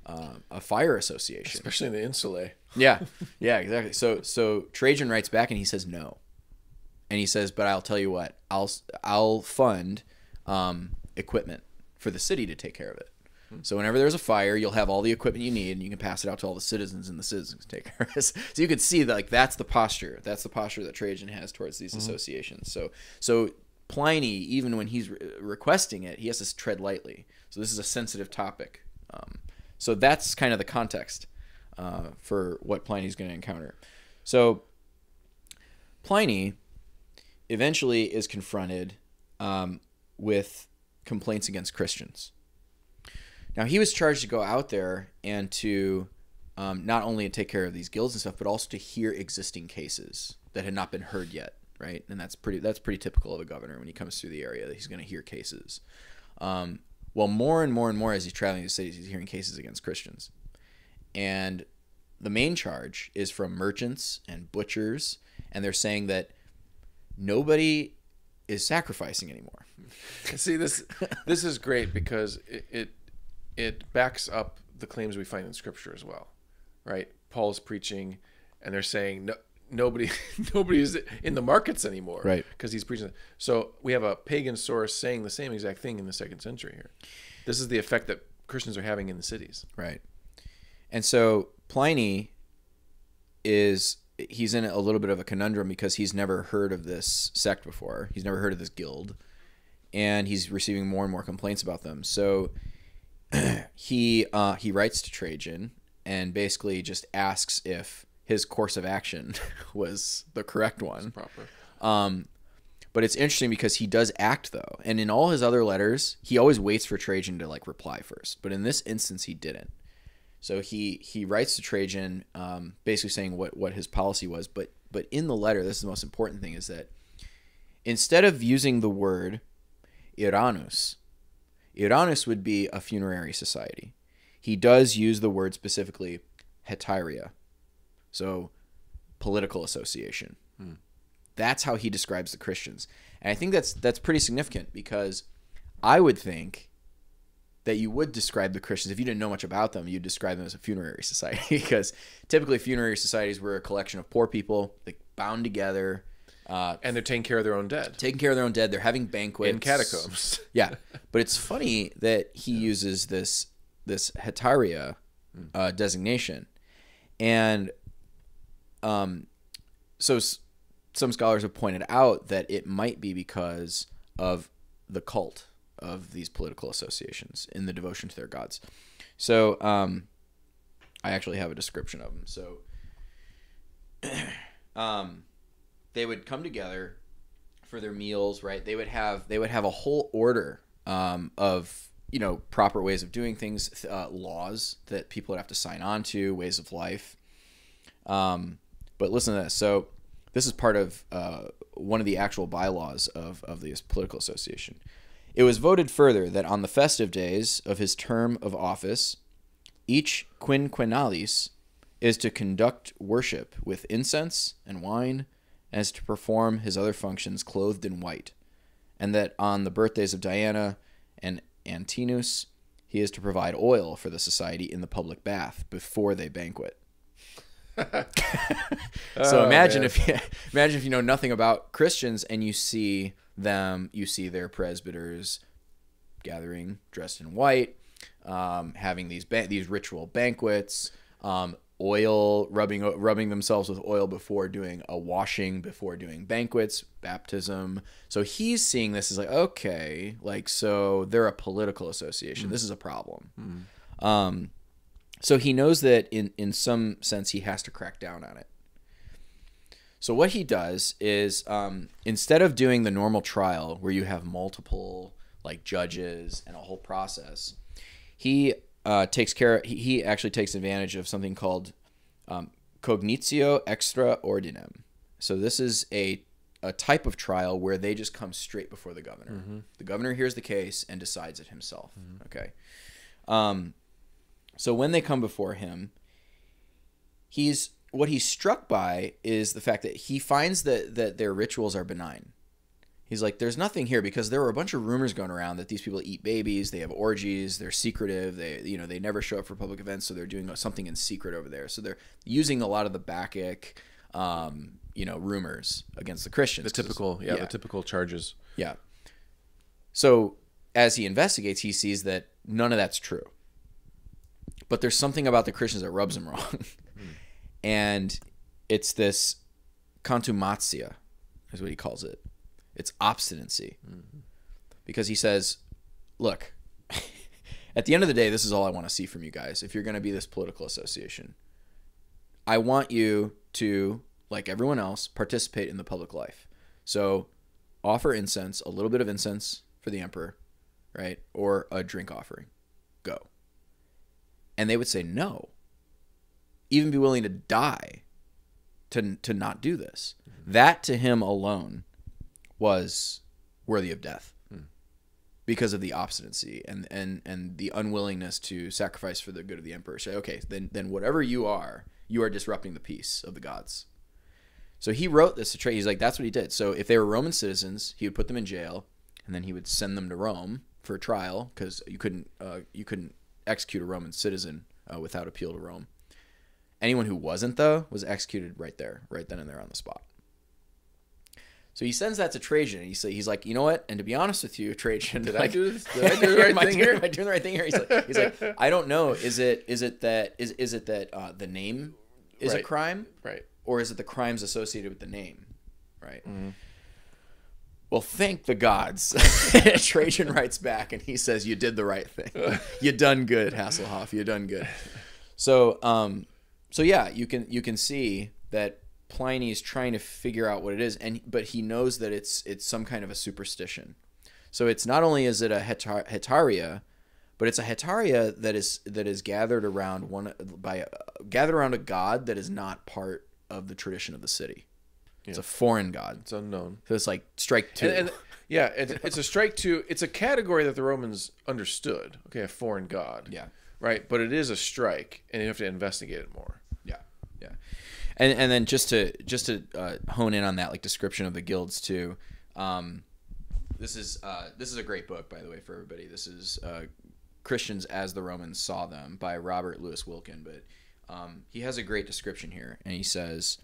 a fire association? Especially in the insulae. Yeah, exactly. So Trajan writes back and he says no. And he says, but I'll tell you what, I'll fund equipment for the city to take care of it. So whenever there's a fire, you'll have all the equipment you need, and you can pass it out to all the citizens, and the citizens can take care of it. So you could see that, like, that's the posture. That's the posture that Trajan has towards these associations. So Pliny, even when he's requesting it, he has to tread lightly. So this is a sensitive topic. So that's kind of the context for what Pliny's going to encounter. So Pliny eventually is confronted with complaints against Christians. Now, he was charged to go out there and to not only take care of these guilds and stuff, but also to hear existing cases that had not been heard yet, right? And that's pretty typical of a governor when he comes through the area, that he's going to hear cases. Well, more and more as he's traveling to cities, he's hearing cases against Christians. And the main charge is from merchants and butchers, and they're saying that nobody is sacrificing anymore. See, this is great because it backs up the claims we find in Scripture as well, right? Paul's preaching, and they're saying nobody's in the markets anymore, right? Because he's preaching. So we have a pagan source saying the same exact thing in the 2nd century here. This is the effect that Christians are having in the cities, right? And so Pliny he's in a little bit of a conundrum because he's never heard of this sect before. He's never heard of this guild, and he's receiving more and more complaints about them. So he writes to Trajan and basically just asks if his course of action was the correct one. It's proper. But it's interesting because he does act, though. And in all his other letters, he always waits for Trajan to like reply first. But in this instance, he didn't. So he writes to Trajan basically saying what his policy was. But in the letter, this is the most important thing, is that instead of using the word Iranus would be a funerary society. He does use the word specifically hetaria. So political association. That's how he describes the Christians. And I think that's pretty significant, because I would think that you would describe the Christians, if you didn't know much about them, you'd describe them as a funerary society, because typically funerary societies were a collection of poor people, like, bound together. And they're taking care of their own dead. They're having banquets. In catacombs. Yeah. But it's funny that he uses this hetaria designation. And so some scholars have pointed out that it might be because of the cult of these political associations in the devotion to their gods. So I actually have a description of them. So they would come together for their meals, right? They would have a whole order of, you know, proper ways of doing things, laws that people would have to sign on to, ways of life. But listen to this. So this is part of one of the actual bylaws of this political association. It was voted further that on the festive days of his term of office, each quinquennalis is to conduct worship with incense and wine, as to perform his other functions clothed in white, and that on the birthdays of Diana and Antinous, he is to provide oil for the society in the public bath before they banquet. So imagine if you know nothing about Christians and you see their presbyters gathering dressed in white, having these ritual banquets, oil, rubbing themselves with oil before doing a washing, before doing banquets, baptism. So he's seeing this as like, okay, like, so they're a political association. This is a problem. So he knows that in some sense he has to crack down on it. So what he does is, instead of doing the normal trial where you have multiple like judges and a whole process, he actually takes advantage of something called cognitio extra ordinem. So this is a type of trial where they just come straight before the governor. Mm-hmm. The governor hears the case and decides it himself. Mm-hmm. Okay. So when they come before him, what he's struck by is the fact that he finds that their rituals are benign. He's like, there's nothing here, because there were a bunch of rumors going around that these people eat babies, they have orgies, they're secretive, they never show up for public events, so they're doing something in secret over there. So they're using a lot of the Bacchic, rumors against the Christians. The typical charges. Yeah. So as he investigates, he sees that none of that's true. But there's something about the Christians that rubs him wrong. And it's this contumatia, is what he calls it. It's obstinacy. Mm-hmm. Because he says, look, at the end of the day, this is all I want to see from you guys. If you're going to be this political association, I want you to, like everyone else, participate in the public life. So offer incense, a little bit of incense for the emperor, right? Or a drink offering. Go. And they would say no. Even be willing to die to not do this. Mm-hmm. That to him alone was worthy of death because of the obstinacy and the unwillingness to sacrifice for the good of the emperor. Say, okay, then whatever you are disrupting the peace of the gods. So he wrote this to Trade. He's like, that's what he did. So if they were Roman citizens, he would put them in jail, and then he would send them to Rome for a trial, because you couldn't execute a Roman citizen without appeal to Rome. Anyone who wasn't, though, was executed right then and there on the spot. So he sends that to Trajan, and he's like, you know what? And to be honest with you, Trajan, did I do the right thing here? Am I doing the right thing here? He's like, I don't know. Is it that the name is a crime, right? Or is it the crimes associated with the name, right? Mm-hmm. Well, thank the gods. Trajan writes back, and he says, you did the right thing. You done good, Hasselhoff. You done good. So yeah, you can see that Pliny is trying to figure out what it is, but he knows that it's some kind of a superstition. So it's not only is it a hetaria, but it's a hetaria that is gathered around a god that is not part of the tradition of the city. Yeah. It's a foreign god. It's unknown. So it's like strike two. And it's a strike two. It's a category that the Romans understood. Okay, a foreign god. Yeah. Right, but it is a strike, and you have to investigate it more. Yeah. And then just to hone in on that, like, description of the guilds too. This is a great book, by the way, for everybody. This is Christians as the Romans Saw Them by Robert Louis Wilkin. But he has a great description here, and he says,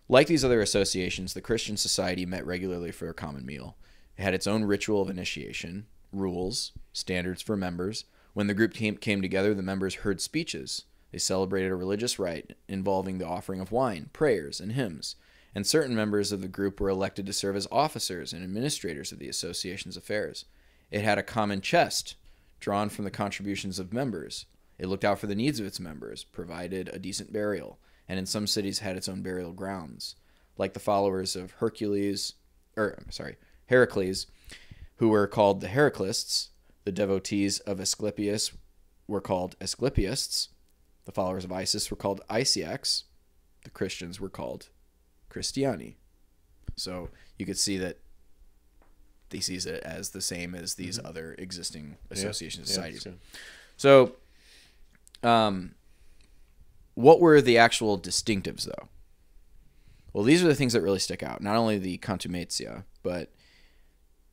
like these other associations, the Christian society met regularly for a common meal. It had its own ritual of initiation, rules, standards for members. When the group came together, the members heard speeches. They celebrated a religious rite involving the offering of wine, prayers, and hymns. And certain members of the group were elected to serve as officers and administrators of the association's affairs. It had a common chest drawn from the contributions of members. It looked out for the needs of its members, provided a decent burial, and in some cities had its own burial grounds, like the followers of Heracles, who were called the Heraclists. The devotees of Asclepius were called Asclepiasts. The followers of Isis were called Isiacs. The Christians were called Christiani. So you could see that he sees it as the same as these other existing association societies. So, what were the actual distinctives, though? Well, these are the things that really stick out. Not only the contumatia, but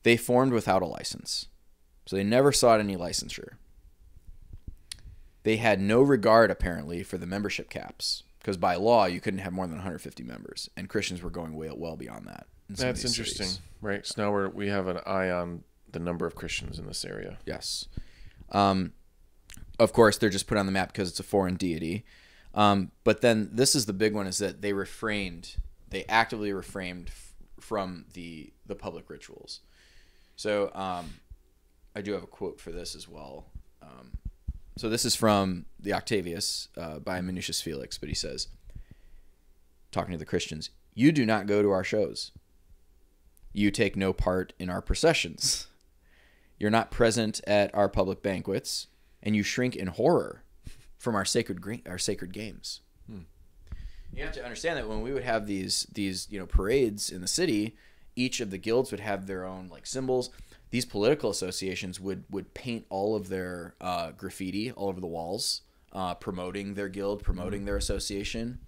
they formed without a license. So they never sought any licensure. They had no regard, apparently, for the membership caps, because by law, you couldn't have more than 150 members, and Christians were going well beyond that. That's interesting, right? So now we have an eye on the number of Christians in this area. Yes. Of course, they're just put on the map because it's a foreign deity. But then this is the big one, is that they actively refrained from the public rituals. So I do have a quote for this as well. So this is from the Octavius by Minucius Felix, but he says, talking to the Christians, "You do not go to our shows. You take no part in our processions. You're not present at our public banquets, and you shrink in horror from our sacred games." You have to understand that when we would have these parades in the city, each of the guilds would have their own symbols. These political associations would paint all of their graffiti all over the walls, promoting their guild, promoting their association.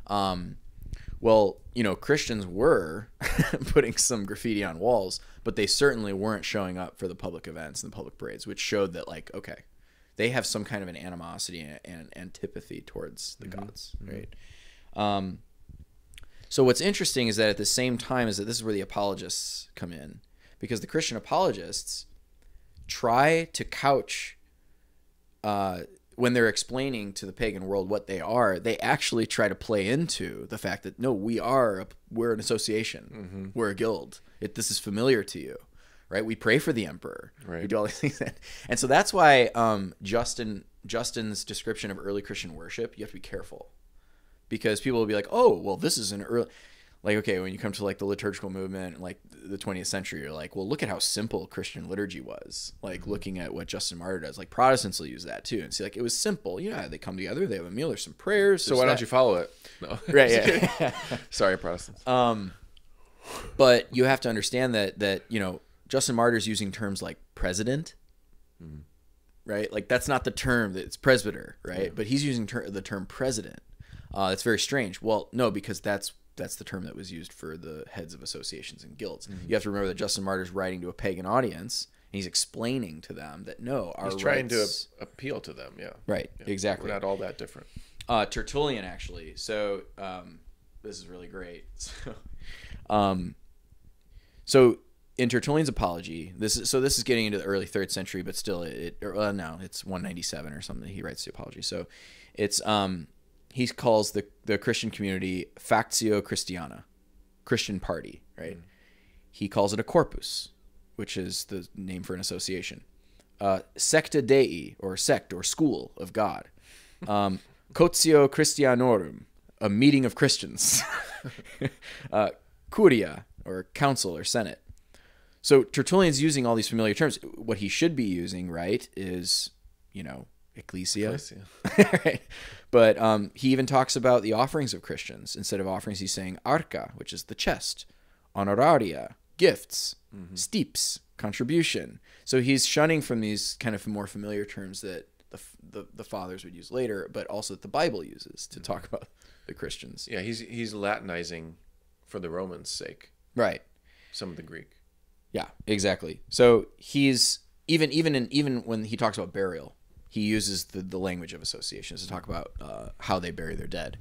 Well, Christians were putting some graffiti on walls, but they certainly weren't showing up for the public events and the public parades, which showed that, okay, they have some kind of an animosity and an antipathy towards the gods, right? So what's interesting is that at the same time is that this is where the apologists come in, because the Christian apologists try to couch, when they're explaining to the pagan world what they are, they actually try to play into the fact that, no, we're an association. We're a guild. This is familiar to you, right? We pray for the emperor. Right. We do all these things. And so that's why Justin's description of early Christian worship, you have to be careful. Because people will be like, oh, well, this is an early... okay, when you come to the liturgical movement, the 20th century, you're like, well, look at how simple Christian liturgy was. Looking at what Justin Martyr does, Protestants will use that too, and see, it was simple. They come together, they have a meal, there's some prayers. So why don't you follow it? No. Right, yeah. Sorry, Protestants. But you have to understand that Justin Martyr's using terms like president, right? That's not the term, that it's presbyter, right? Yeah. But he's using the term president. That's very strange. Well, no, because that's the term that was used for the heads of associations and guilds. You have to remember that Justin Martyr's writing to a pagan audience, and he's explaining to them that, no, our he's trying to appeal to them, yeah. Right, yeah. Exactly. We're not all that different. Tertullian, actually. So this is really great. So in Tertullian's Apology, this is getting into the early 3rd century, but still, it's 197 or something. He writes the Apology. So it's... he calls the Christian community Factio Christiana, Christian party, right? He calls it a corpus, which is the name for an association. Secta Dei, or sect, or school of God. Cotio Christianorum, a meeting of Christians. Curia, or council or senate. So Tertullian's using all these familiar terms. What he should be using, right, is, ecclesia. Right? But he even talks about the offerings of Christians. Instead of offerings, he's saying arca, which is the chest, honoraria, gifts, steeps, contribution. So he's shunning from these kind of more familiar terms that the fathers would use later, but also that the Bible uses to talk about the Christians. Yeah, he's Latinizing for the Romans' sake. Right. Some of the Greek. Yeah, exactly. So he's even when he talks about burial, he uses the language of associations to talk about how they bury their dead.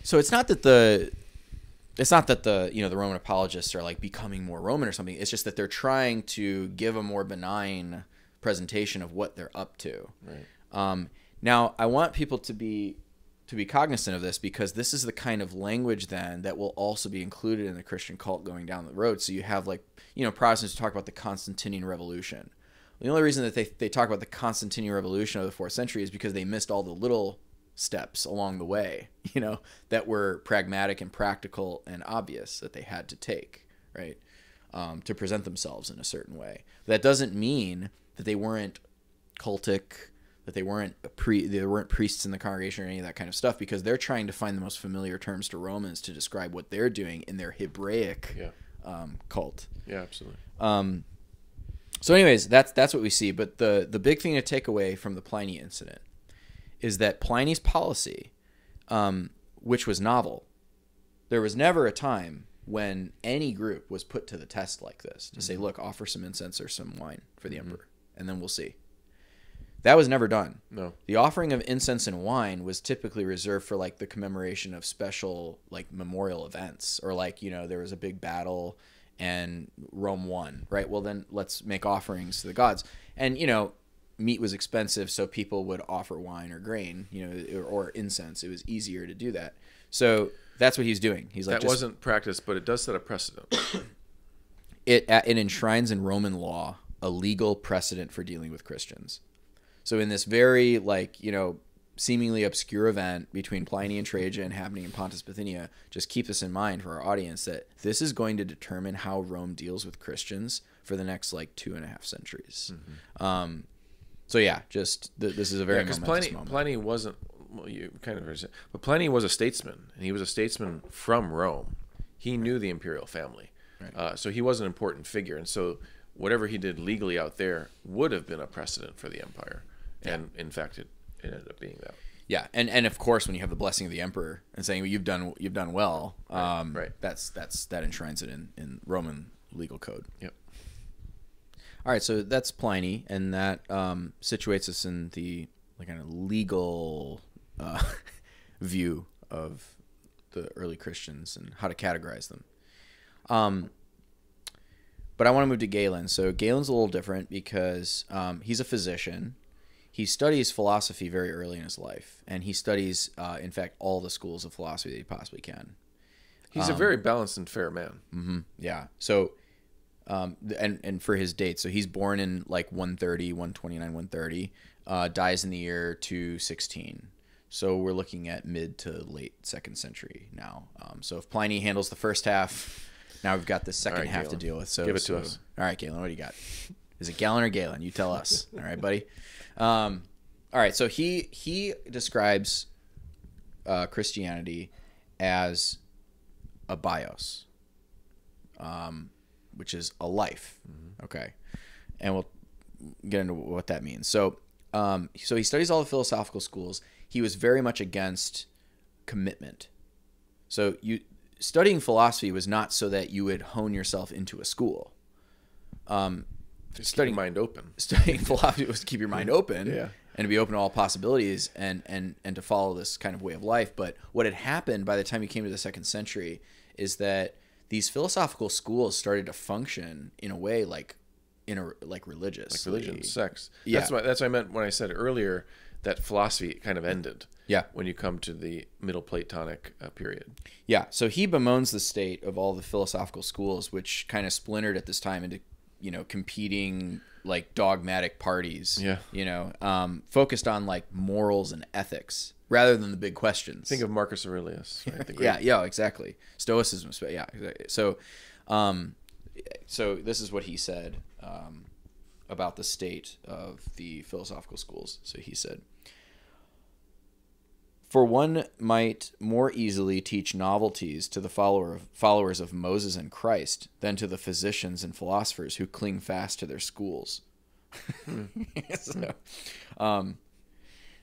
So it's not that the Roman apologists are becoming more Roman or something. It's just that they're trying to give a more benign presentation of what they're up to. Right. Now I want people to be cognizant of this, because this is the kind of language then that will also be included in the Christian cult going down the road. So you have Protestants talk about the Constantinian Revolution. The only reason that they talk about the Constantinian revolution of the 4th century is because they missed all the little steps along the way, that were pragmatic and practical and obvious that they had to take, right, to present themselves in a certain way. That doesn't mean that they weren't cultic, that they weren't priests in the congregation or any of that kind of stuff, because they're trying to find the most familiar terms to Romans to describe what they're doing in their Hebraic cult. Yeah, absolutely. So anyways, that's what we see. But the big thing to take away from the Pliny incident is that Pliny's policy, which was novel, there was never a time when any group was put to the test like this to say, look, offer some incense or some wine for the emperor, and then we'll see. That was never done. No. The offering of incense and wine was typically reserved for like the commemoration of special like memorial events, or like, there was a big battle and Rome won, right? Well, then let's make offerings to the gods. And, meat was expensive, so people would offer wine or grain, or incense. It was easier to do that. So that's what he's doing. He's like, that wasn't practiced, but it does set a precedent. It enshrines in Roman law a legal precedent for dealing with Christians. So in this very seemingly obscure event between Pliny and Trajan happening in Pontus, Bithynia, just keep this in mind for our audience, that this is going to determine how Rome deals with Christians for the next 2.5 centuries. So yeah, this is a very momentous moment. Pliny wasn't, well, you kind of, but Pliny was a statesman, and he was a statesman from Rome. He knew the imperial family, right. So he was an important figure, and so whatever he did legally out there would have been a precedent for the empire, and in fact, it ended up being that. Yeah, and of course, when you have the blessing of the emperor and saying, well, you've done well, right. that enshrines it in Roman legal code. Yep. All right, so that's Pliny, and that situates us in the kind of legal view of the early Christians and how to categorize them. But I want to move to Galen. So Galen's a little different because he's a physician. He studies philosophy very early in his life, and he studies, in fact, all the schools of philosophy that he possibly can. He's a very balanced and fair man. Mm-hmm, yeah. So, and for his date, so he's born in 130, 129, 130, dies in the year 216. So we're looking at mid to late 2nd century now. So if Pliny handles the first half, now we've got the second half Galen to deal with. So give it to us. All right, Galen, what do you got? Is it Galen or Galen? You tell us. All right, buddy. All right, so he describes Christianity as a bios, which is a life. Mm-hmm. Okay, and we'll get into what that means. So he studies all the philosophical schools. He was very much against commitment. So studying philosophy was not so that you would hone yourself into a school. Studying mind open. Studying philosophy was to keep your mind open, yeah, and to be open to all possibilities, and to follow this kind of way of life. But what had happened by the time you came to the 2nd century is that these philosophical schools started to function in a way like religious, like religion, sex. Yeah, that's what I meant when I said earlier that philosophy kind of ended. Yeah, when you come to the Middle Platonic period. Yeah, so he bemoans the state of all the philosophical schools, which kind of splintered at this time into competing dogmatic parties. Yeah, focused on morals and ethics rather than the big questions. Think of Marcus Aurelius. Right? Yeah, exactly. Stoicism. Yeah, exactly. So this is what he said about the state of the philosophical schools. So he said, "For one might more easily teach novelties to the followers of Moses and Christ than to the physicians and philosophers who cling fast to their schools."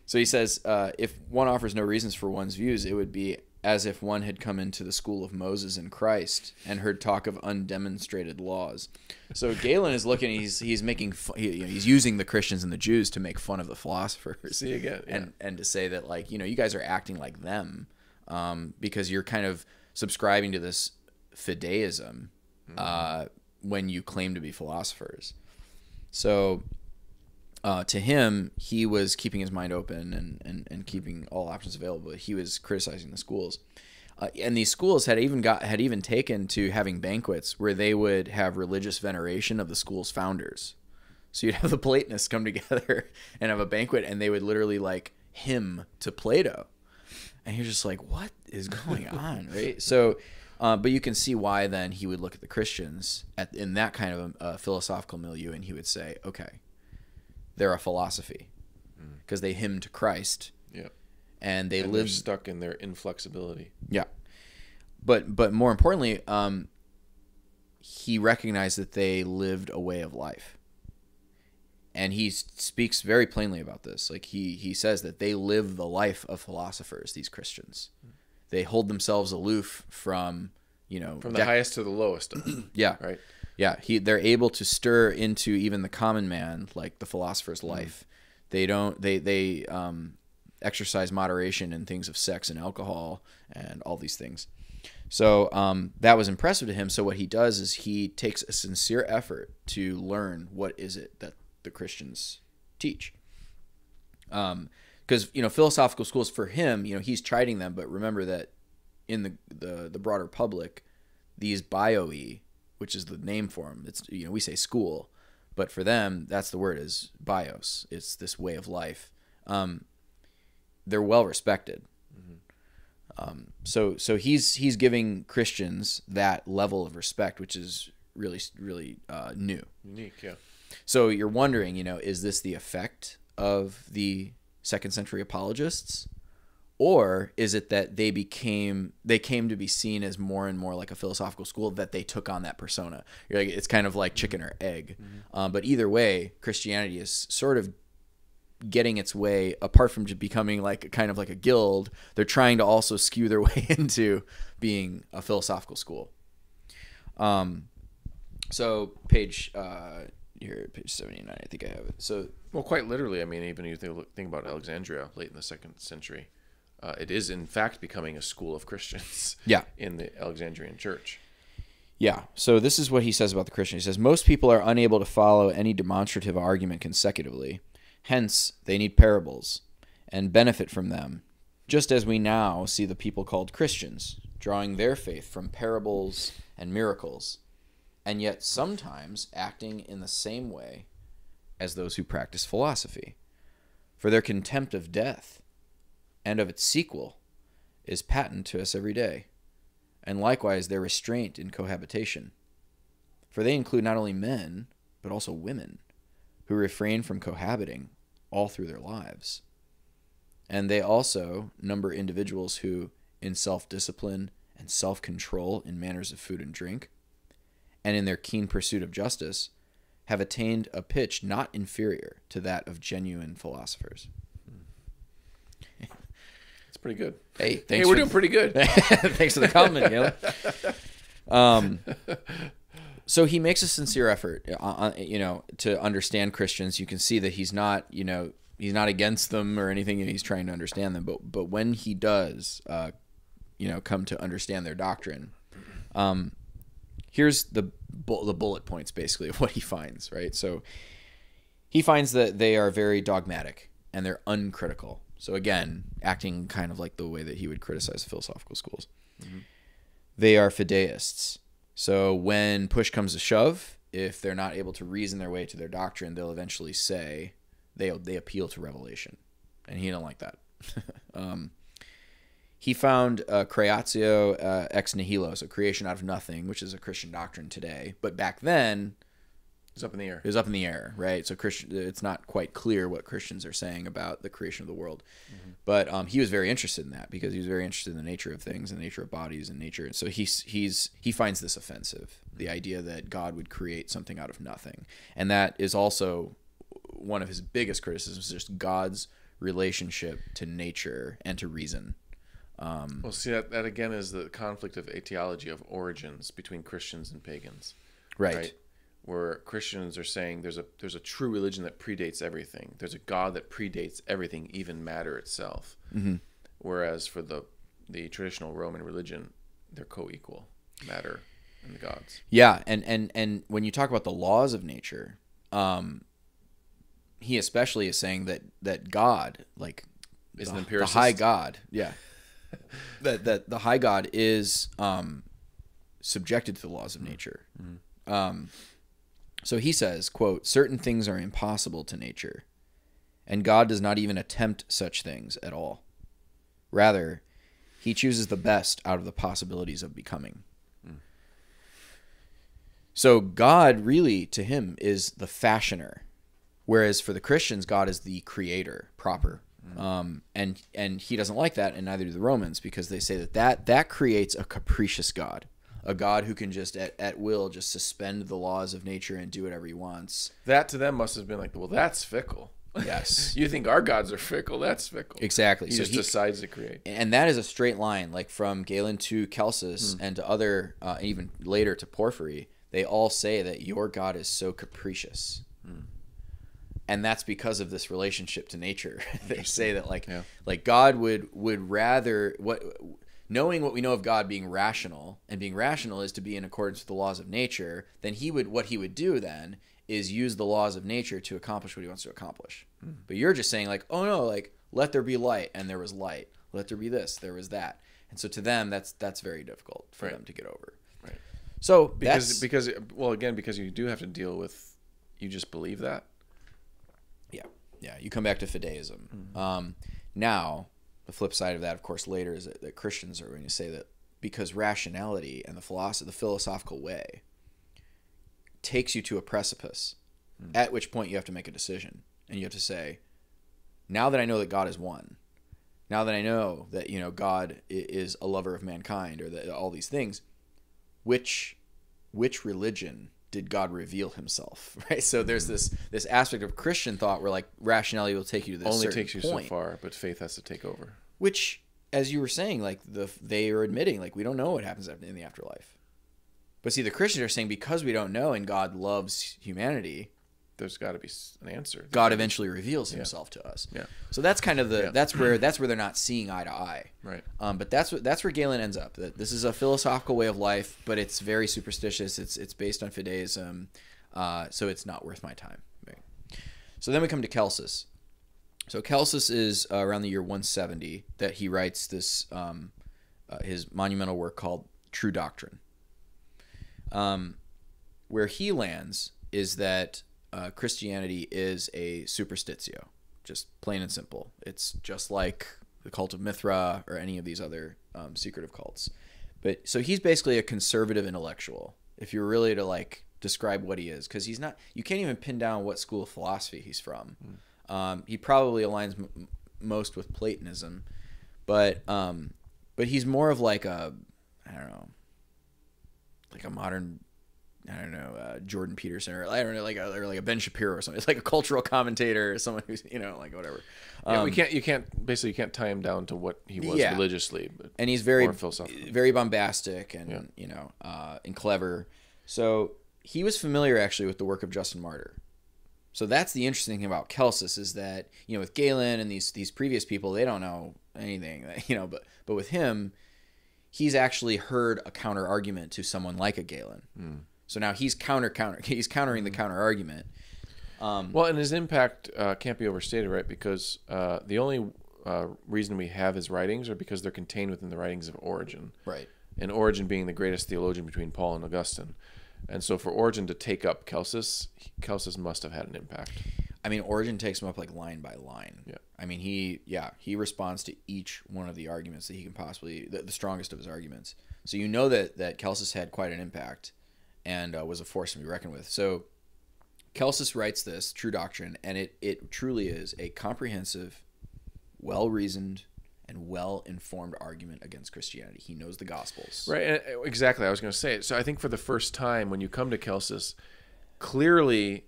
So he says, if one offers no reasons for one's views, it would be as if one had come into the school of Moses and Christ and heard talk of undemonstrated laws. So Galen is looking; he's making he's using the Christians and the Jews to make fun of the philosophers. See again, yeah. and to say that you guys are acting like them because you're kind of subscribing to this fideism when you claim to be philosophers. So to him, he was keeping his mind open and keeping all options available. He was criticizing the schools. And these schools had even taken to having banquets where they would have religious veneration of the school's founders. So you'd have the Platonists come together and have a banquet, and they would literally like hymn to Plato. And you're just like, what is going on, right? So, but you can see why then he would look at the Christians in that kind of a philosophical milieu, and he would say, okay, they're a philosophy because they hymn to Christ. Yeah. And they're stuck in their inflexibility. Yeah. But more importantly, he recognized that they lived a way of life. And he speaks very plainly about this. Like he says that they live the life of philosophers, these Christians. They hold themselves aloof from, from the highest to the lowest. Yeah. Right. Yeah. They're able to stir into even the common man, like the philosopher's life. They exercise moderation in things of sex and alcohol and all these things. So that was impressive to him. So what he does is he takes a sincere effort to learn what is it that the Christians teach. Because philosophical schools for him, he's chiding them, but remember that in the broader public, these bioi, which is the name for them, it's we say school, but for them that's the word is bios. It's this way of life. They're well respected. So he's giving Christians that level of respect, which is really new, unique. Yeah. So you're wondering, is this the effect of the second century apologists, or is it that they came to be seen as more and more like a philosophical school, that they took on that persona? You're like, it's kind of like chicken or egg. But either way, Christianity is sort of getting its way, apart from just becoming like kind of like a guild, they're trying to also skew their way into being a philosophical school. So page 79, I think I have it. So, well, quite literally, I mean, even if you think about Alexandria late in the 2nd century, it is in fact becoming a school of Christians. Yeah. In the Alexandrian church. Yeah. So this is what he says about the Christians. He says, most people are unable to follow any demonstrative argument consecutively. Hence, they need parables and benefit from them, just as we now see the people called Christians, drawing their faith from parables and miracles, and yet sometimes acting in the same way as those who practice philosophy. For their contempt of death and of its sequel is patent to us every day, and likewise their restraint in cohabitation. For they include not only men, but also women, who refrain from cohabiting all through their lives. And they also number individuals who, in self-discipline and self-control in matters of food and drink, and in their keen pursuit of justice, have attained a pitch not inferior to that of genuine philosophers. It's pretty good. Hey, thanks. We're doing pretty good. Thanks for the comment, Galen. So he makes a sincere effort, to understand Christians. You can see that he's not against them or anything. He's trying to understand them. But when he does, come to understand their doctrine, here's the bullet points basically of what he finds. Right. So he finds that they are very dogmatic and they're uncritical. So again, acting kind of like the way that he would criticize philosophical schools. Mm-hmm. They are fideists. So when push comes to shove, if they're not able to reason their way to their doctrine, they'll eventually say they appeal to revelation, and he don't like that. He found creatio ex nihilo, so creation out of nothing, which is a Christian doctrine today, but back then it was up in the air. It was up in the air, right? So it's not quite clear what Christians are saying about the creation of the world. Mm-hmm. But he was very interested in that because he was very interested in the nature of things and the nature of bodies and nature. So he finds this offensive, the idea that God would create something out of nothing. And that is also one of his biggest criticisms, just God's relationship to nature and to reason. Well, see, that again is the conflict of etiology, of origins between Christians and pagans. Right? Where Christians are saying there's a true religion that predates everything. There's a God that predates everything, even matter itself. Mm-hmm. Whereas for the traditional Roman religion, they're co-equal, matter and the gods. Yeah, and when you talk about the laws of nature, he especially is saying that God, like is an empiricist. The high God, yeah, that the high God is subjected to the laws of nature. Mm-hmm. So he says, quote, "Certain things are impossible to nature, and God does not even attempt such things at all. Rather, he chooses the best out of the possibilities of becoming." So God really, to him, is the fashioner, whereas for the Christians, God is the creator proper. And he doesn't like that, and neither do the Romans, because they say that creates a capricious God, a God who can just at will just suspend the laws of nature and do whatever he wants. That to them must have been like, well, that's fickle. Yes. You think our gods are fickle? That's fickle. Exactly. He just decides to create. And that is a straight line, like from Galen to Celsus and to other, even later to Porphyry. They all say that your God is so capricious. And that's because of this relationship to nature. They say that like God would rather, knowing what we know of God being rational, and being rational is to be in accordance with the laws of nature, then what he would do then is use the laws of nature to accomplish what he wants to accomplish. But you're just saying like, oh no, like let there be light, and there was light. Let there be this, there was that. And so to them, that's very difficult for them to get over. Right. So because you do have to deal with, you just believe that. Yeah. You come back to fideism. Now, the flip side of that, of course, later is that Christians are going to say that because rationality and the philosophical way takes you to a precipice, at which point you have to make a decision, and you have to say, now that I know that God is one, now that I know that God is a lover of mankind, or that all these things, which religion did God reveal himself, right? So there's this aspect of Christian thought where like rationality will take you to this only certain takes you point, so far, but faith has to take over. Which, as you were saying, like they are admitting like we don't know what happens in the afterlife. But see, the Christians are saying because we don't know and God loves humanity, there's got to be an answer. God eventually reveals himself to us. Yeah. So that's kind of that's where they're not seeing eye to eye. Right. But that's where Galen ends up. That this is a philosophical way of life, but it's very superstitious. It's based on fideism, so it's not worth my time. Right. So then we come to Celsus. So Celsus is around the year 170 that he writes this his monumental work called True Doctrine. Where he lands is that Christianity is a superstitio, just plain and simple. It's just like the cult of Mithra or any of these other secretive cults. But so he's basically a conservative intellectual, if you're really to like describe what he is, because he's not. You can't even pin down what school of philosophy he's from. He probably aligns most with Platonism, but he's more of like a modern. Jordan Peterson, or I don't know, like a Ben Shapiro or something. It's like a cultural commentator, or someone who's like whatever. You can't tie him down to what he was religiously, but and he's very bombastic and and clever. So he was familiar actually with the work of Justin Martyr. So that's the interesting thing about Celsus is that with Galen and these previous people, they don't know anything, but with him, he's actually heard a counter argument to someone like a Galen. So now he's countering the counter argument. Well, and his impact can't be overstated, right? Because the only reason we have his writings are because they're contained within the writings of Origen. Right. And Origen being the greatest theologian between Paul and Augustine. And so for Origen to take up Celsus must have had an impact. I mean, Origen takes him up like line by line. Yeah. I mean, he responds to each one of the arguments that he can possibly, the strongest of his arguments. So that Celsus had quite an impact and was a force to be reckoned with. So Celsus writes this True Doctrine, and it truly is a comprehensive, well-reasoned, and well-informed argument against Christianity. He knows the Gospels. Right, exactly. I was going to say it. So I think for the first time when you come to Celsus, clearly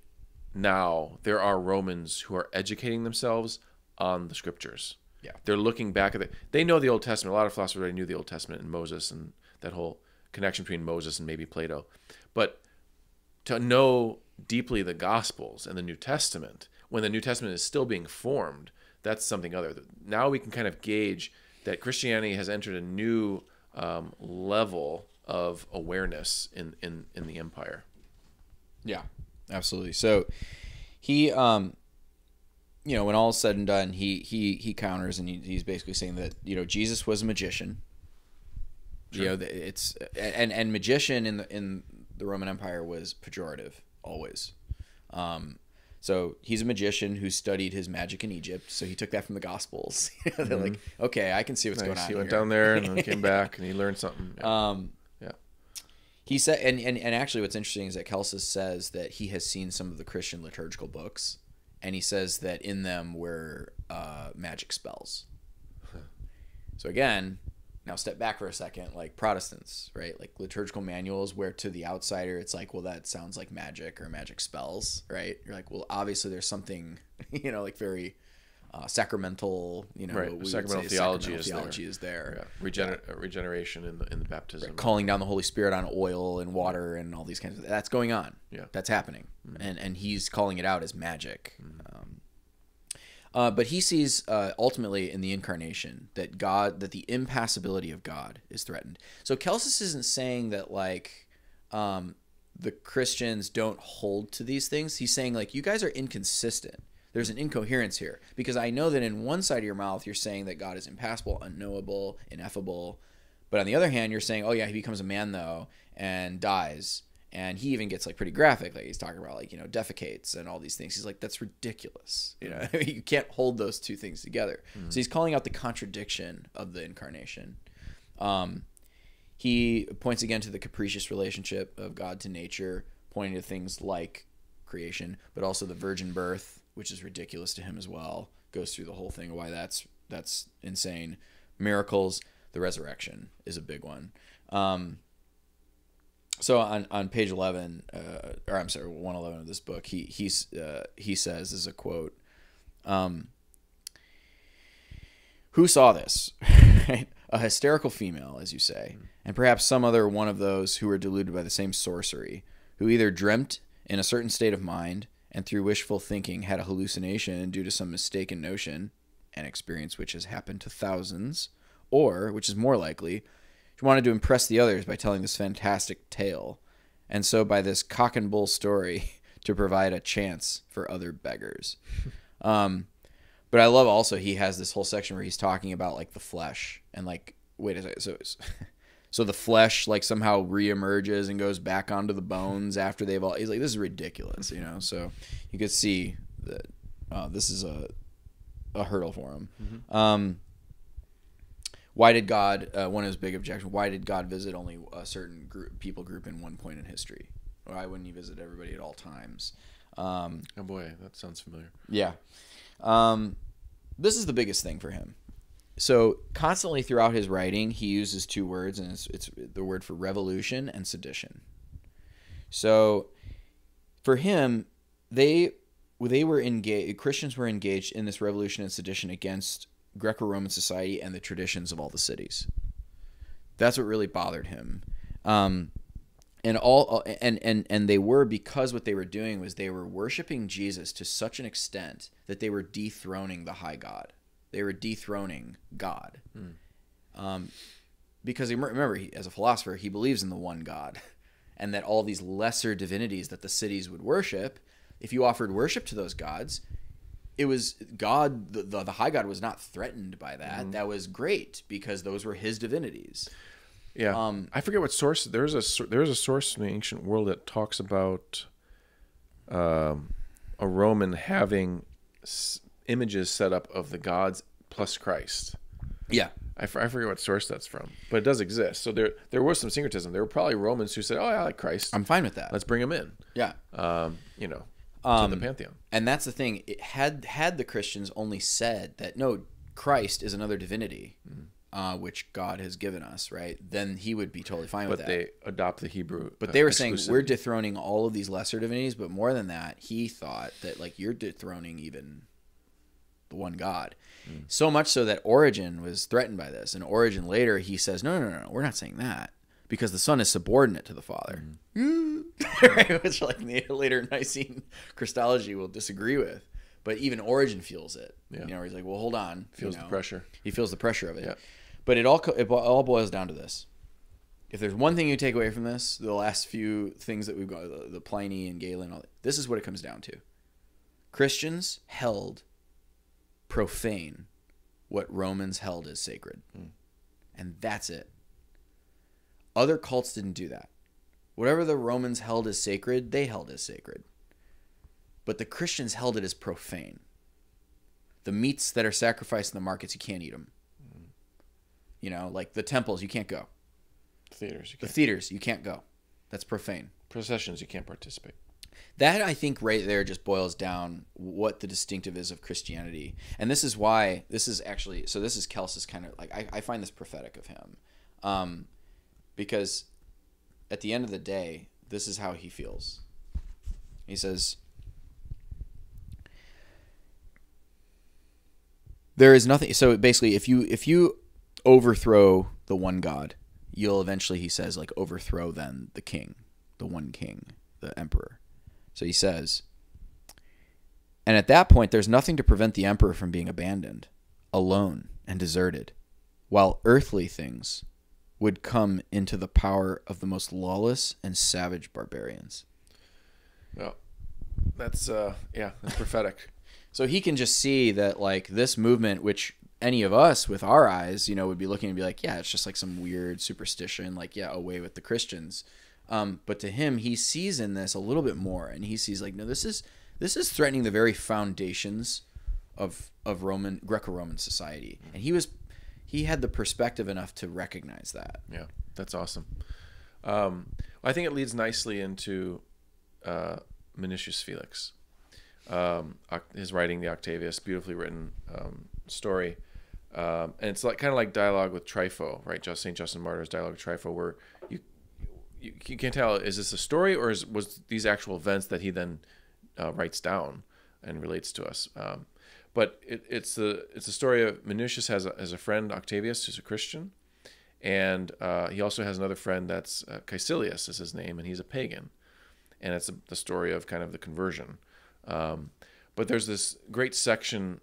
now there are Romans who are educating themselves on the Scriptures. Yeah. They're looking back at it. They know the Old Testament. A lot of philosophers already knew the Old Testament and Moses and that whole connection between Moses and maybe Plato. But to know deeply the Gospels and the New Testament, when the New Testament is still being formed, that's something other. Now we can kind of gauge that Christianity has entered a new level of awareness in the empire. Yeah, absolutely. So he, when all is said and done, he counters, and he's basically saying that Jesus was a magician. Sure. It's and magician in the Roman Empire was pejorative always. So he's a magician who studied his magic in Egypt. So he took that from the Gospels. They're like, okay, I can see what's going on. He went here. down there and then came back and he learned something. Yeah. He said, and actually, what's interesting is that Celsus says that he has seen some of the Christian liturgical books, and he says that in them were magic spells. So again, now step back for a second, like Protestants, right? Like liturgical manuals where to the outsider it's like, well, that sounds like magic or magic spells, right? You're like, well, obviously there's something, like very sacramental, right. Sacramental theology is there. Yeah. Regeneration in the baptism. Right. Calling down the Holy Spirit on oil and water and all these kinds of, that's going on. Yeah. That's happening. Mm-hmm. And he's calling it out as magic. Mm-hmm. But he sees ultimately in the incarnation that the impassibility of God is threatened. So Celsus isn't saying that like the Christians don't hold to these things. He's saying like you guys are inconsistent. There's an incoherence here because I know that in one side of your mouth you're saying that God is impassible, unknowable, ineffable, but on the other hand you're saying, oh yeah, he becomes a man though and dies. And he even gets like pretty graphic, like he's talking about like, defecates and all these things. He's like, that's ridiculous. You can't hold those two things together. Mm-hmm. So he's calling out the contradiction of the incarnation. He points again to the capricious relationship of God to nature, pointing to things like creation, but also the virgin birth, which is ridiculous to him as well. Goes through the whole thing of why that's insane. Miracles, the resurrection is a big one. So on page 11, 111 of this book, he says, as a quote, who saw this? A hysterical female, as you say, and perhaps some other one of those who were deluded by the same sorcery, who either dreamt in a certain state of mind and through wishful thinking had a hallucination due to some mistaken notion, an experience which has happened to thousands, or, which is more likely, she wanted to impress the others by telling this fantastic tale, and so by this cock and bull story to provide a chance for other beggars. But I love also he has this whole section where he's talking about like the flesh and like, wait a second, so the flesh like somehow reemerges and goes back onto the bones after they've all. He's like, this is ridiculous, So you could see that this is a hurdle for him. Mm-hmm. Why did God, one of his big objections, why did God visit only a certain people group in one point in history? Why wouldn't he visit everybody at all times? Oh boy, that sounds familiar. Yeah. This is the biggest thing for him. So constantly throughout his writing, he uses two words, and it's the word for revolution and sedition. So for him, they were engaged, Christians were engaged in this revolution and sedition against Greco-Roman society and the traditions of all the cities. That's what really bothered him. And they were, because what they were doing was they were worshiping Jesus to such an extent that they were dethroning the high God. They were dethroning God. Because remember, as a philosopher, he believes in the one God, and that all these lesser divinities that the cities would worship, if you offered worship to those gods, it was God, the high God was not threatened by that. Mm-hmm. That was great because those were his divinities. Yeah, I forget what source. There's a source in the ancient world that talks about a Roman having images set up of the gods plus Christ. Yeah, I forget what source that's from, but it does exist. So there was some syncretism. There were probably Romans who said, "Oh, yeah, I like Christ. I'm fine with that. Let's bring him in." Yeah, to the pantheon. And that's the thing. It had the Christians only said that no, Christ is another divinity, which God has given us, right? Then he would be totally fine with that. But they adopt the Hebrew. But they were saying we're dethroning all of these lesser divinities. But more than that, he thought that like you're dethroning even the one God. So much so that Origen was threatened by this. And Origen later he says, no, we're not saying that. Because the Son is subordinate to the Father. Right? Which like the later Nicene Christology will disagree with. But even Origen feels it. Yeah. He's like, well, hold on. Feels the pressure. He feels the pressure of it. Yeah. But it all boils down to this. If there's one thing you take away from this, the last few things that we've got, the Pliny and Galen, all that, this is what it comes down to. Christians held profane what Romans held as sacred. And that's it. Other cults didn't do that. Whatever the Romans held as sacred, they held as sacred. But the Christians held it as profane. The meats that are sacrificed in the markets, you can't eat them. You know, like the temples, you can't go. The theaters, you can't go. That's profane. Processions, you can't participate. That, I think, right there just boils down what the distinctive is of Christianity. And this is why, this is Kels's kind of, like, I find this prophetic of him. Because at the end of the day, this is how he feels. He says, there is nothing, so basically, if you overthrow the one God, you'll eventually, he says, like, overthrow then the king, the one king, the emperor. So he says, and at that point, there's nothing to prevent the emperor from being abandoned, alone, and deserted, while earthly things would come into the power of the most lawless and savage barbarians. Well, that's prophetic. So he can just see that, like, this movement, which any of us with our eyes, you know, would be looking and be like, yeah, it's just like some weird superstition, like, yeah, away with the Christians. But to him, he sees in this a little bit more, and he sees, like, no, this is threatening the very foundations of Greco-Roman society, and he had the perspective enough to recognize that. Yeah, that's awesome. I think it leads nicely into Minucius Felix, his writing, the Octavius, beautifully written story, and it's like kind of like dialogue with Trypho, right? St. Justin Martyr's dialogue with Trypho, where you can't tell, is this a story or was these actual events that he then writes down and relates to us. But it's a story of Minucius has a friend, Octavius, who's a Christian, and he also has another friend that's Caecilius is his name, and he's a pagan, and it's the story of kind of the conversion. But there's this great section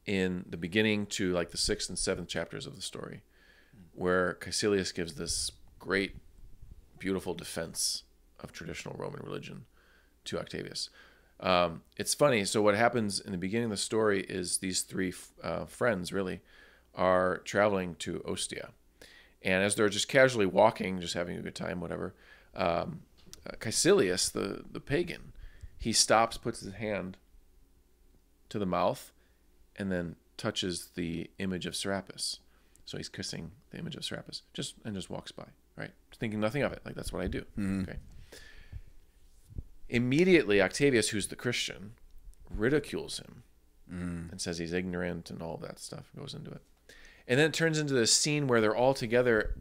in the beginning to like the 6th and 7th chapters of the story, where Caecilius gives this great, beautiful defense of traditional Roman religion to Octavius. It's funny. So what happens in the beginning of the story is these three friends really are traveling to Ostia. And as they're just casually walking, just having a good time, whatever, Caecilius, the pagan, he stops, puts his hand to the mouth, and then touches the image of Serapis. So he's kissing the image of Serapis, just walks by, right? Thinking nothing of it. Like, that's what I do. Mm-hmm. Okay. Immediately, Octavius, who's the Christian, ridicules him and says he's ignorant and all that stuff goes into it. And then it turns into this scene where they're all together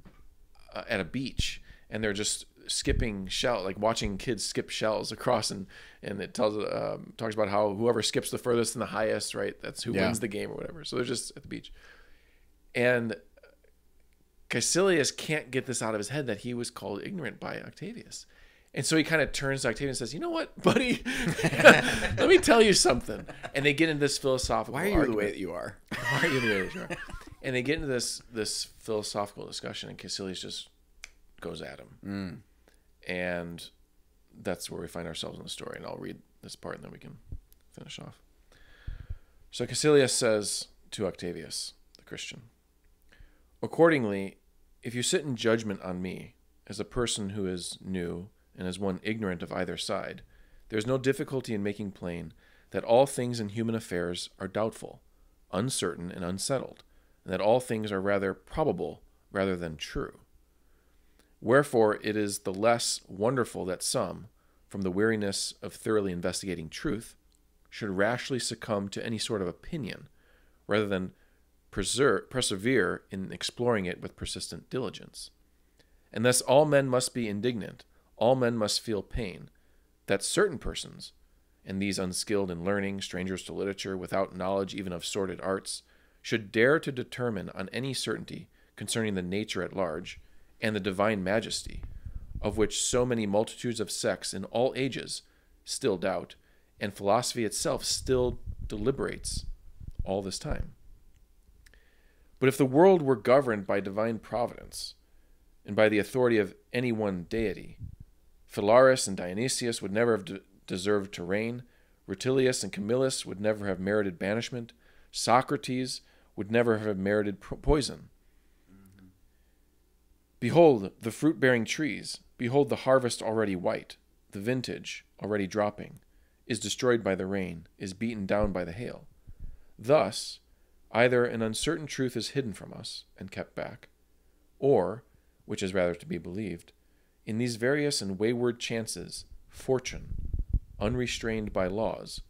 at a beach, and they're just skipping shell, like watching kids skip shells across, and it talks about how whoever skips the furthest and the highest, right? That's who wins the game or whatever. So they're just at the beach. And Caecilius can't get this out of his head that he was called ignorant by Octavius. And so he kind of turns to Octavius and says, you know what, buddy? Let me tell you something. And they get into this philosophical Why are you argument. the way that you are? Why are you the way that you are? And they get into this philosophical discussion, and Caecilius just goes at him. And that's where we find ourselves in the story. And I'll read this part, and then we can finish off. So Caecilius says to Octavius, the Christian, accordingly, if you sit in judgment on me as a person who is new and as one ignorant of either side, there is no difficulty in making plain that all things in human affairs are doubtful, uncertain, and unsettled, and that all things are rather probable rather than true. Wherefore it is the less wonderful that some, from the weariness of thoroughly investigating truth, should rashly succumb to any sort of opinion, rather than persevere in exploring it with persistent diligence. And thus all men must be indignant, all men must feel pain, that certain persons, and these unskilled in learning, strangers to literature, without knowledge even of sordid arts, should dare to determine on any certainty concerning the nature at large, and the divine majesty, of which so many multitudes of sects in all ages still doubt, and philosophy itself still deliberates all this time. But if the world were governed by divine providence, and by the authority of any one deity, Phalaris and Dionysius would never have deserved to reign, Rutilius and Camillus would never have merited banishment, Socrates would never have merited poison. Behold the fruit-bearing trees. Behold the harvest already white. The vintage, already dropping, is destroyed by the rain, is beaten down by the hail. Thus, either an uncertain truth is hidden from us and kept back, or, which is rather to be believed, in these various and wayward chances, fortune, unrestrained by laws,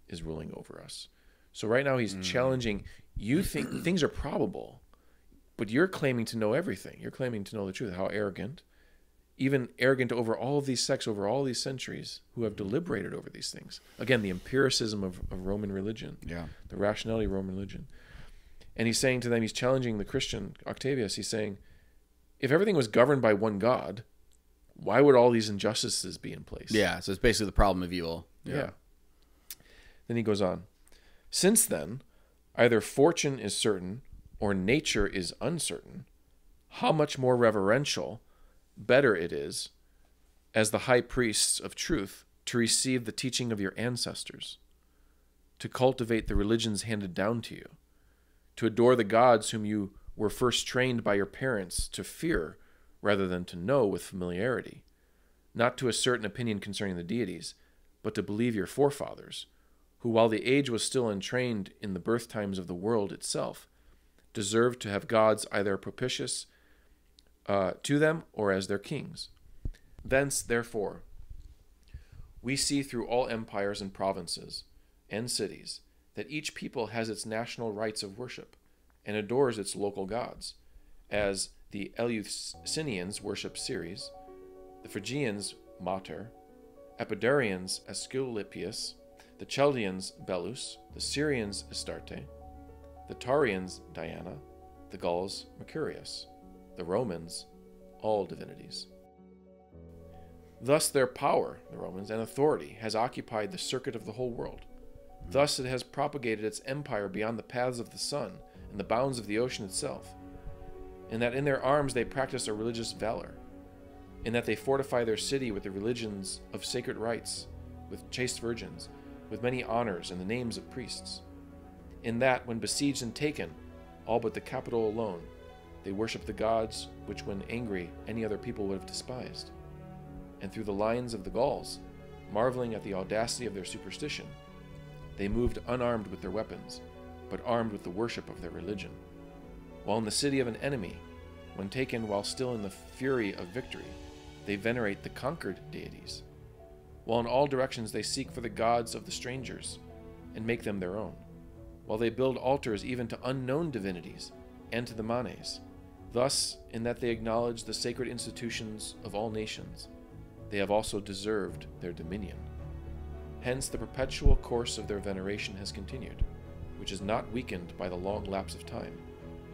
is ruling over us. So right now he's challenging, you think things are probable, but you're claiming to know everything. You're claiming to know the truth. How arrogant. Even arrogant over all of these sects, over all these centuries, who have deliberated over these things. Again, the empiricism of Roman religion. Yeah. The rationality of Roman religion. And he's saying to them, he's challenging the Christian Octavius, he's saying, if everything was governed by one God, why would all these injustices be in place? Yeah, so it's basically the problem of evil. Yeah. Then he goes on. Since then, either fortune is certain or nature is uncertain, how much more reverential, better it is, as the high priests of truth, to receive the teaching of your ancestors, to cultivate the religions handed down to you, to adore the gods whom you were first trained by your parents to fear rather than to know with familiarity, not to assert an opinion concerning the deities, but to believe your forefathers, who, while the age was still entrained in the birth times of the world itself, deserved to have gods either propitious to them or as their kings. Thence, therefore, we see through all empires and provinces and cities that each people has its national rites of worship and adores its local gods, as the Eleusinians worship Ceres, the Phrygians Mater, Epidaurians Asclepius, the Chaldeans Belus, the Syrians Astarte, the Taurians Diana, the Gauls Mercurius, the Romans all divinities. Thus their power, the Romans, and authority has occupied the circuit of the whole world. Thus it has propagated its empire beyond the paths of the sun and the bounds of the ocean itself, in that in their arms they practice a religious valor, in that they fortify their city with the religions of sacred rites, with chaste virgins, with many honors and the names of priests, in that, when besieged and taken, all but the capital alone, they worship the gods which, when angry, any other people would have despised. And through the lines of the Gauls, marveling at the audacity of their superstition, they moved unarmed with their weapons, but armed with the worship of their religion. While in the city of an enemy, when taken while still in the fury of victory, they venerate the conquered deities, while in all directions they seek for the gods of the strangers, and make them their own, while they build altars even to unknown divinities, and to the manes. Thus, in that they acknowledge the sacred institutions of all nations, they have also deserved their dominion. Hence the perpetual course of their veneration has continued, which is not weakened by the long lapse of time,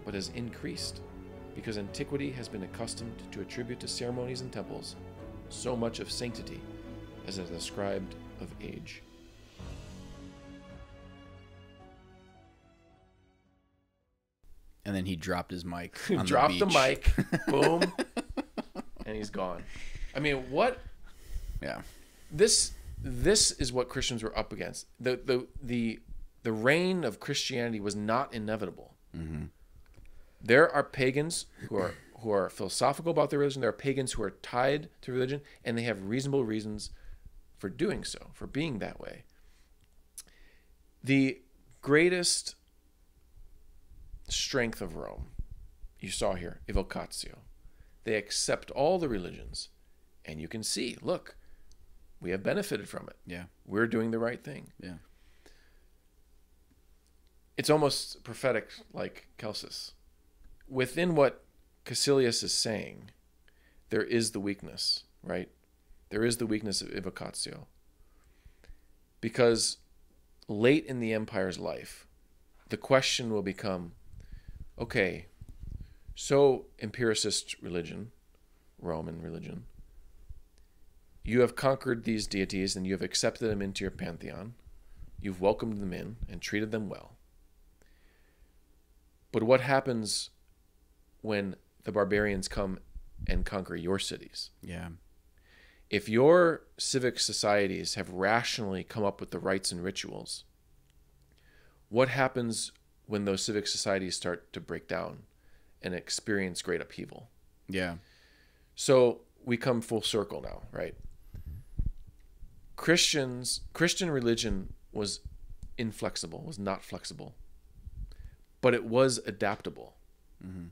but has increased, because antiquity has been accustomed to attribute to ceremonies and temples so much of sanctity as is ascribed of age. And then he dropped his mic He on dropped the the beach. mic, boom, and he's gone. I mean, what? Yeah. This is what Christians were up against. The reign of Christianity was not inevitable. Mm-hmm. There are pagans who are philosophical about their religion. There are pagans who are tied to religion, and they have reasonable reasons for doing so, for being that way. The greatest strength of Rome, you saw here, evocatio. They accept all the religions, and you can see, look, we have benefited from it. Yeah. We're doing the right thing. Yeah. It's almost prophetic, like Celsus. Within what Caecilius is saying, there is the weakness, right? There is the weakness of evocatio. Because late in the empire's life, the question will become, okay, so empiricist religion, Roman religion, you have conquered these deities and you have accepted them into your pantheon. You've welcomed them in and treated them well. But what happens when the barbarians come and conquer your cities? Yeah. If your civic societies have rationally come up with the rites and rituals, what happens when those civic societies start to break down and experience great upheaval? Yeah. So we come full circle now, right? Christian religion was inflexible, was not flexible, but it was adaptable. Mm-hmm.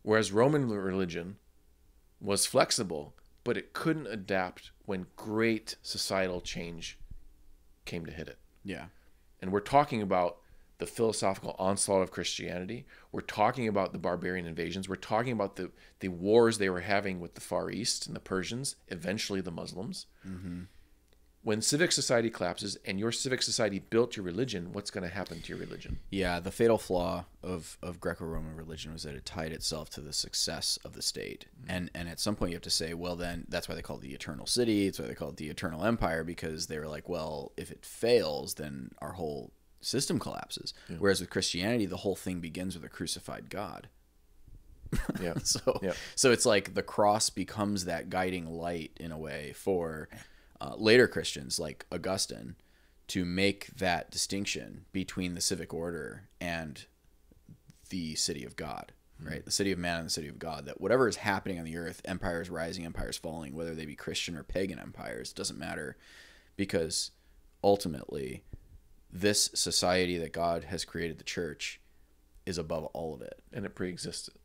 Whereas Roman religion was flexible, but it couldn't adapt when great societal change came to hit it. Yeah. And we're talking about the philosophical onslaught of Christianity. We're talking about the barbarian invasions. We're talking about the wars they were having with the Far East and the Persians, eventually the Muslims. Mm-hmm. When civic society collapses and your civic society built your religion, what's going to happen to your religion? Yeah, the fatal flaw of Greco-Roman religion was that it tied itself to the success of the state. Mm-hmm. And at some point you have to say, well, then that's why they call it the eternal city. It's why they call it the eternal empire, because they were like, well, if it fails, then our whole system collapses. Yeah. Whereas with Christianity, the whole thing begins with a crucified God. Yeah. So it's like the cross becomes that guiding light in a way for later Christians like Augustine to make that distinction between the civic order and the city of God, right? The city of man and the city of God, that whatever is happening on the earth, empires rising, empires falling, whether they be Christian or pagan empires, doesn't matter, because ultimately this society that God has created, the church, is above all of it. And it preexisted.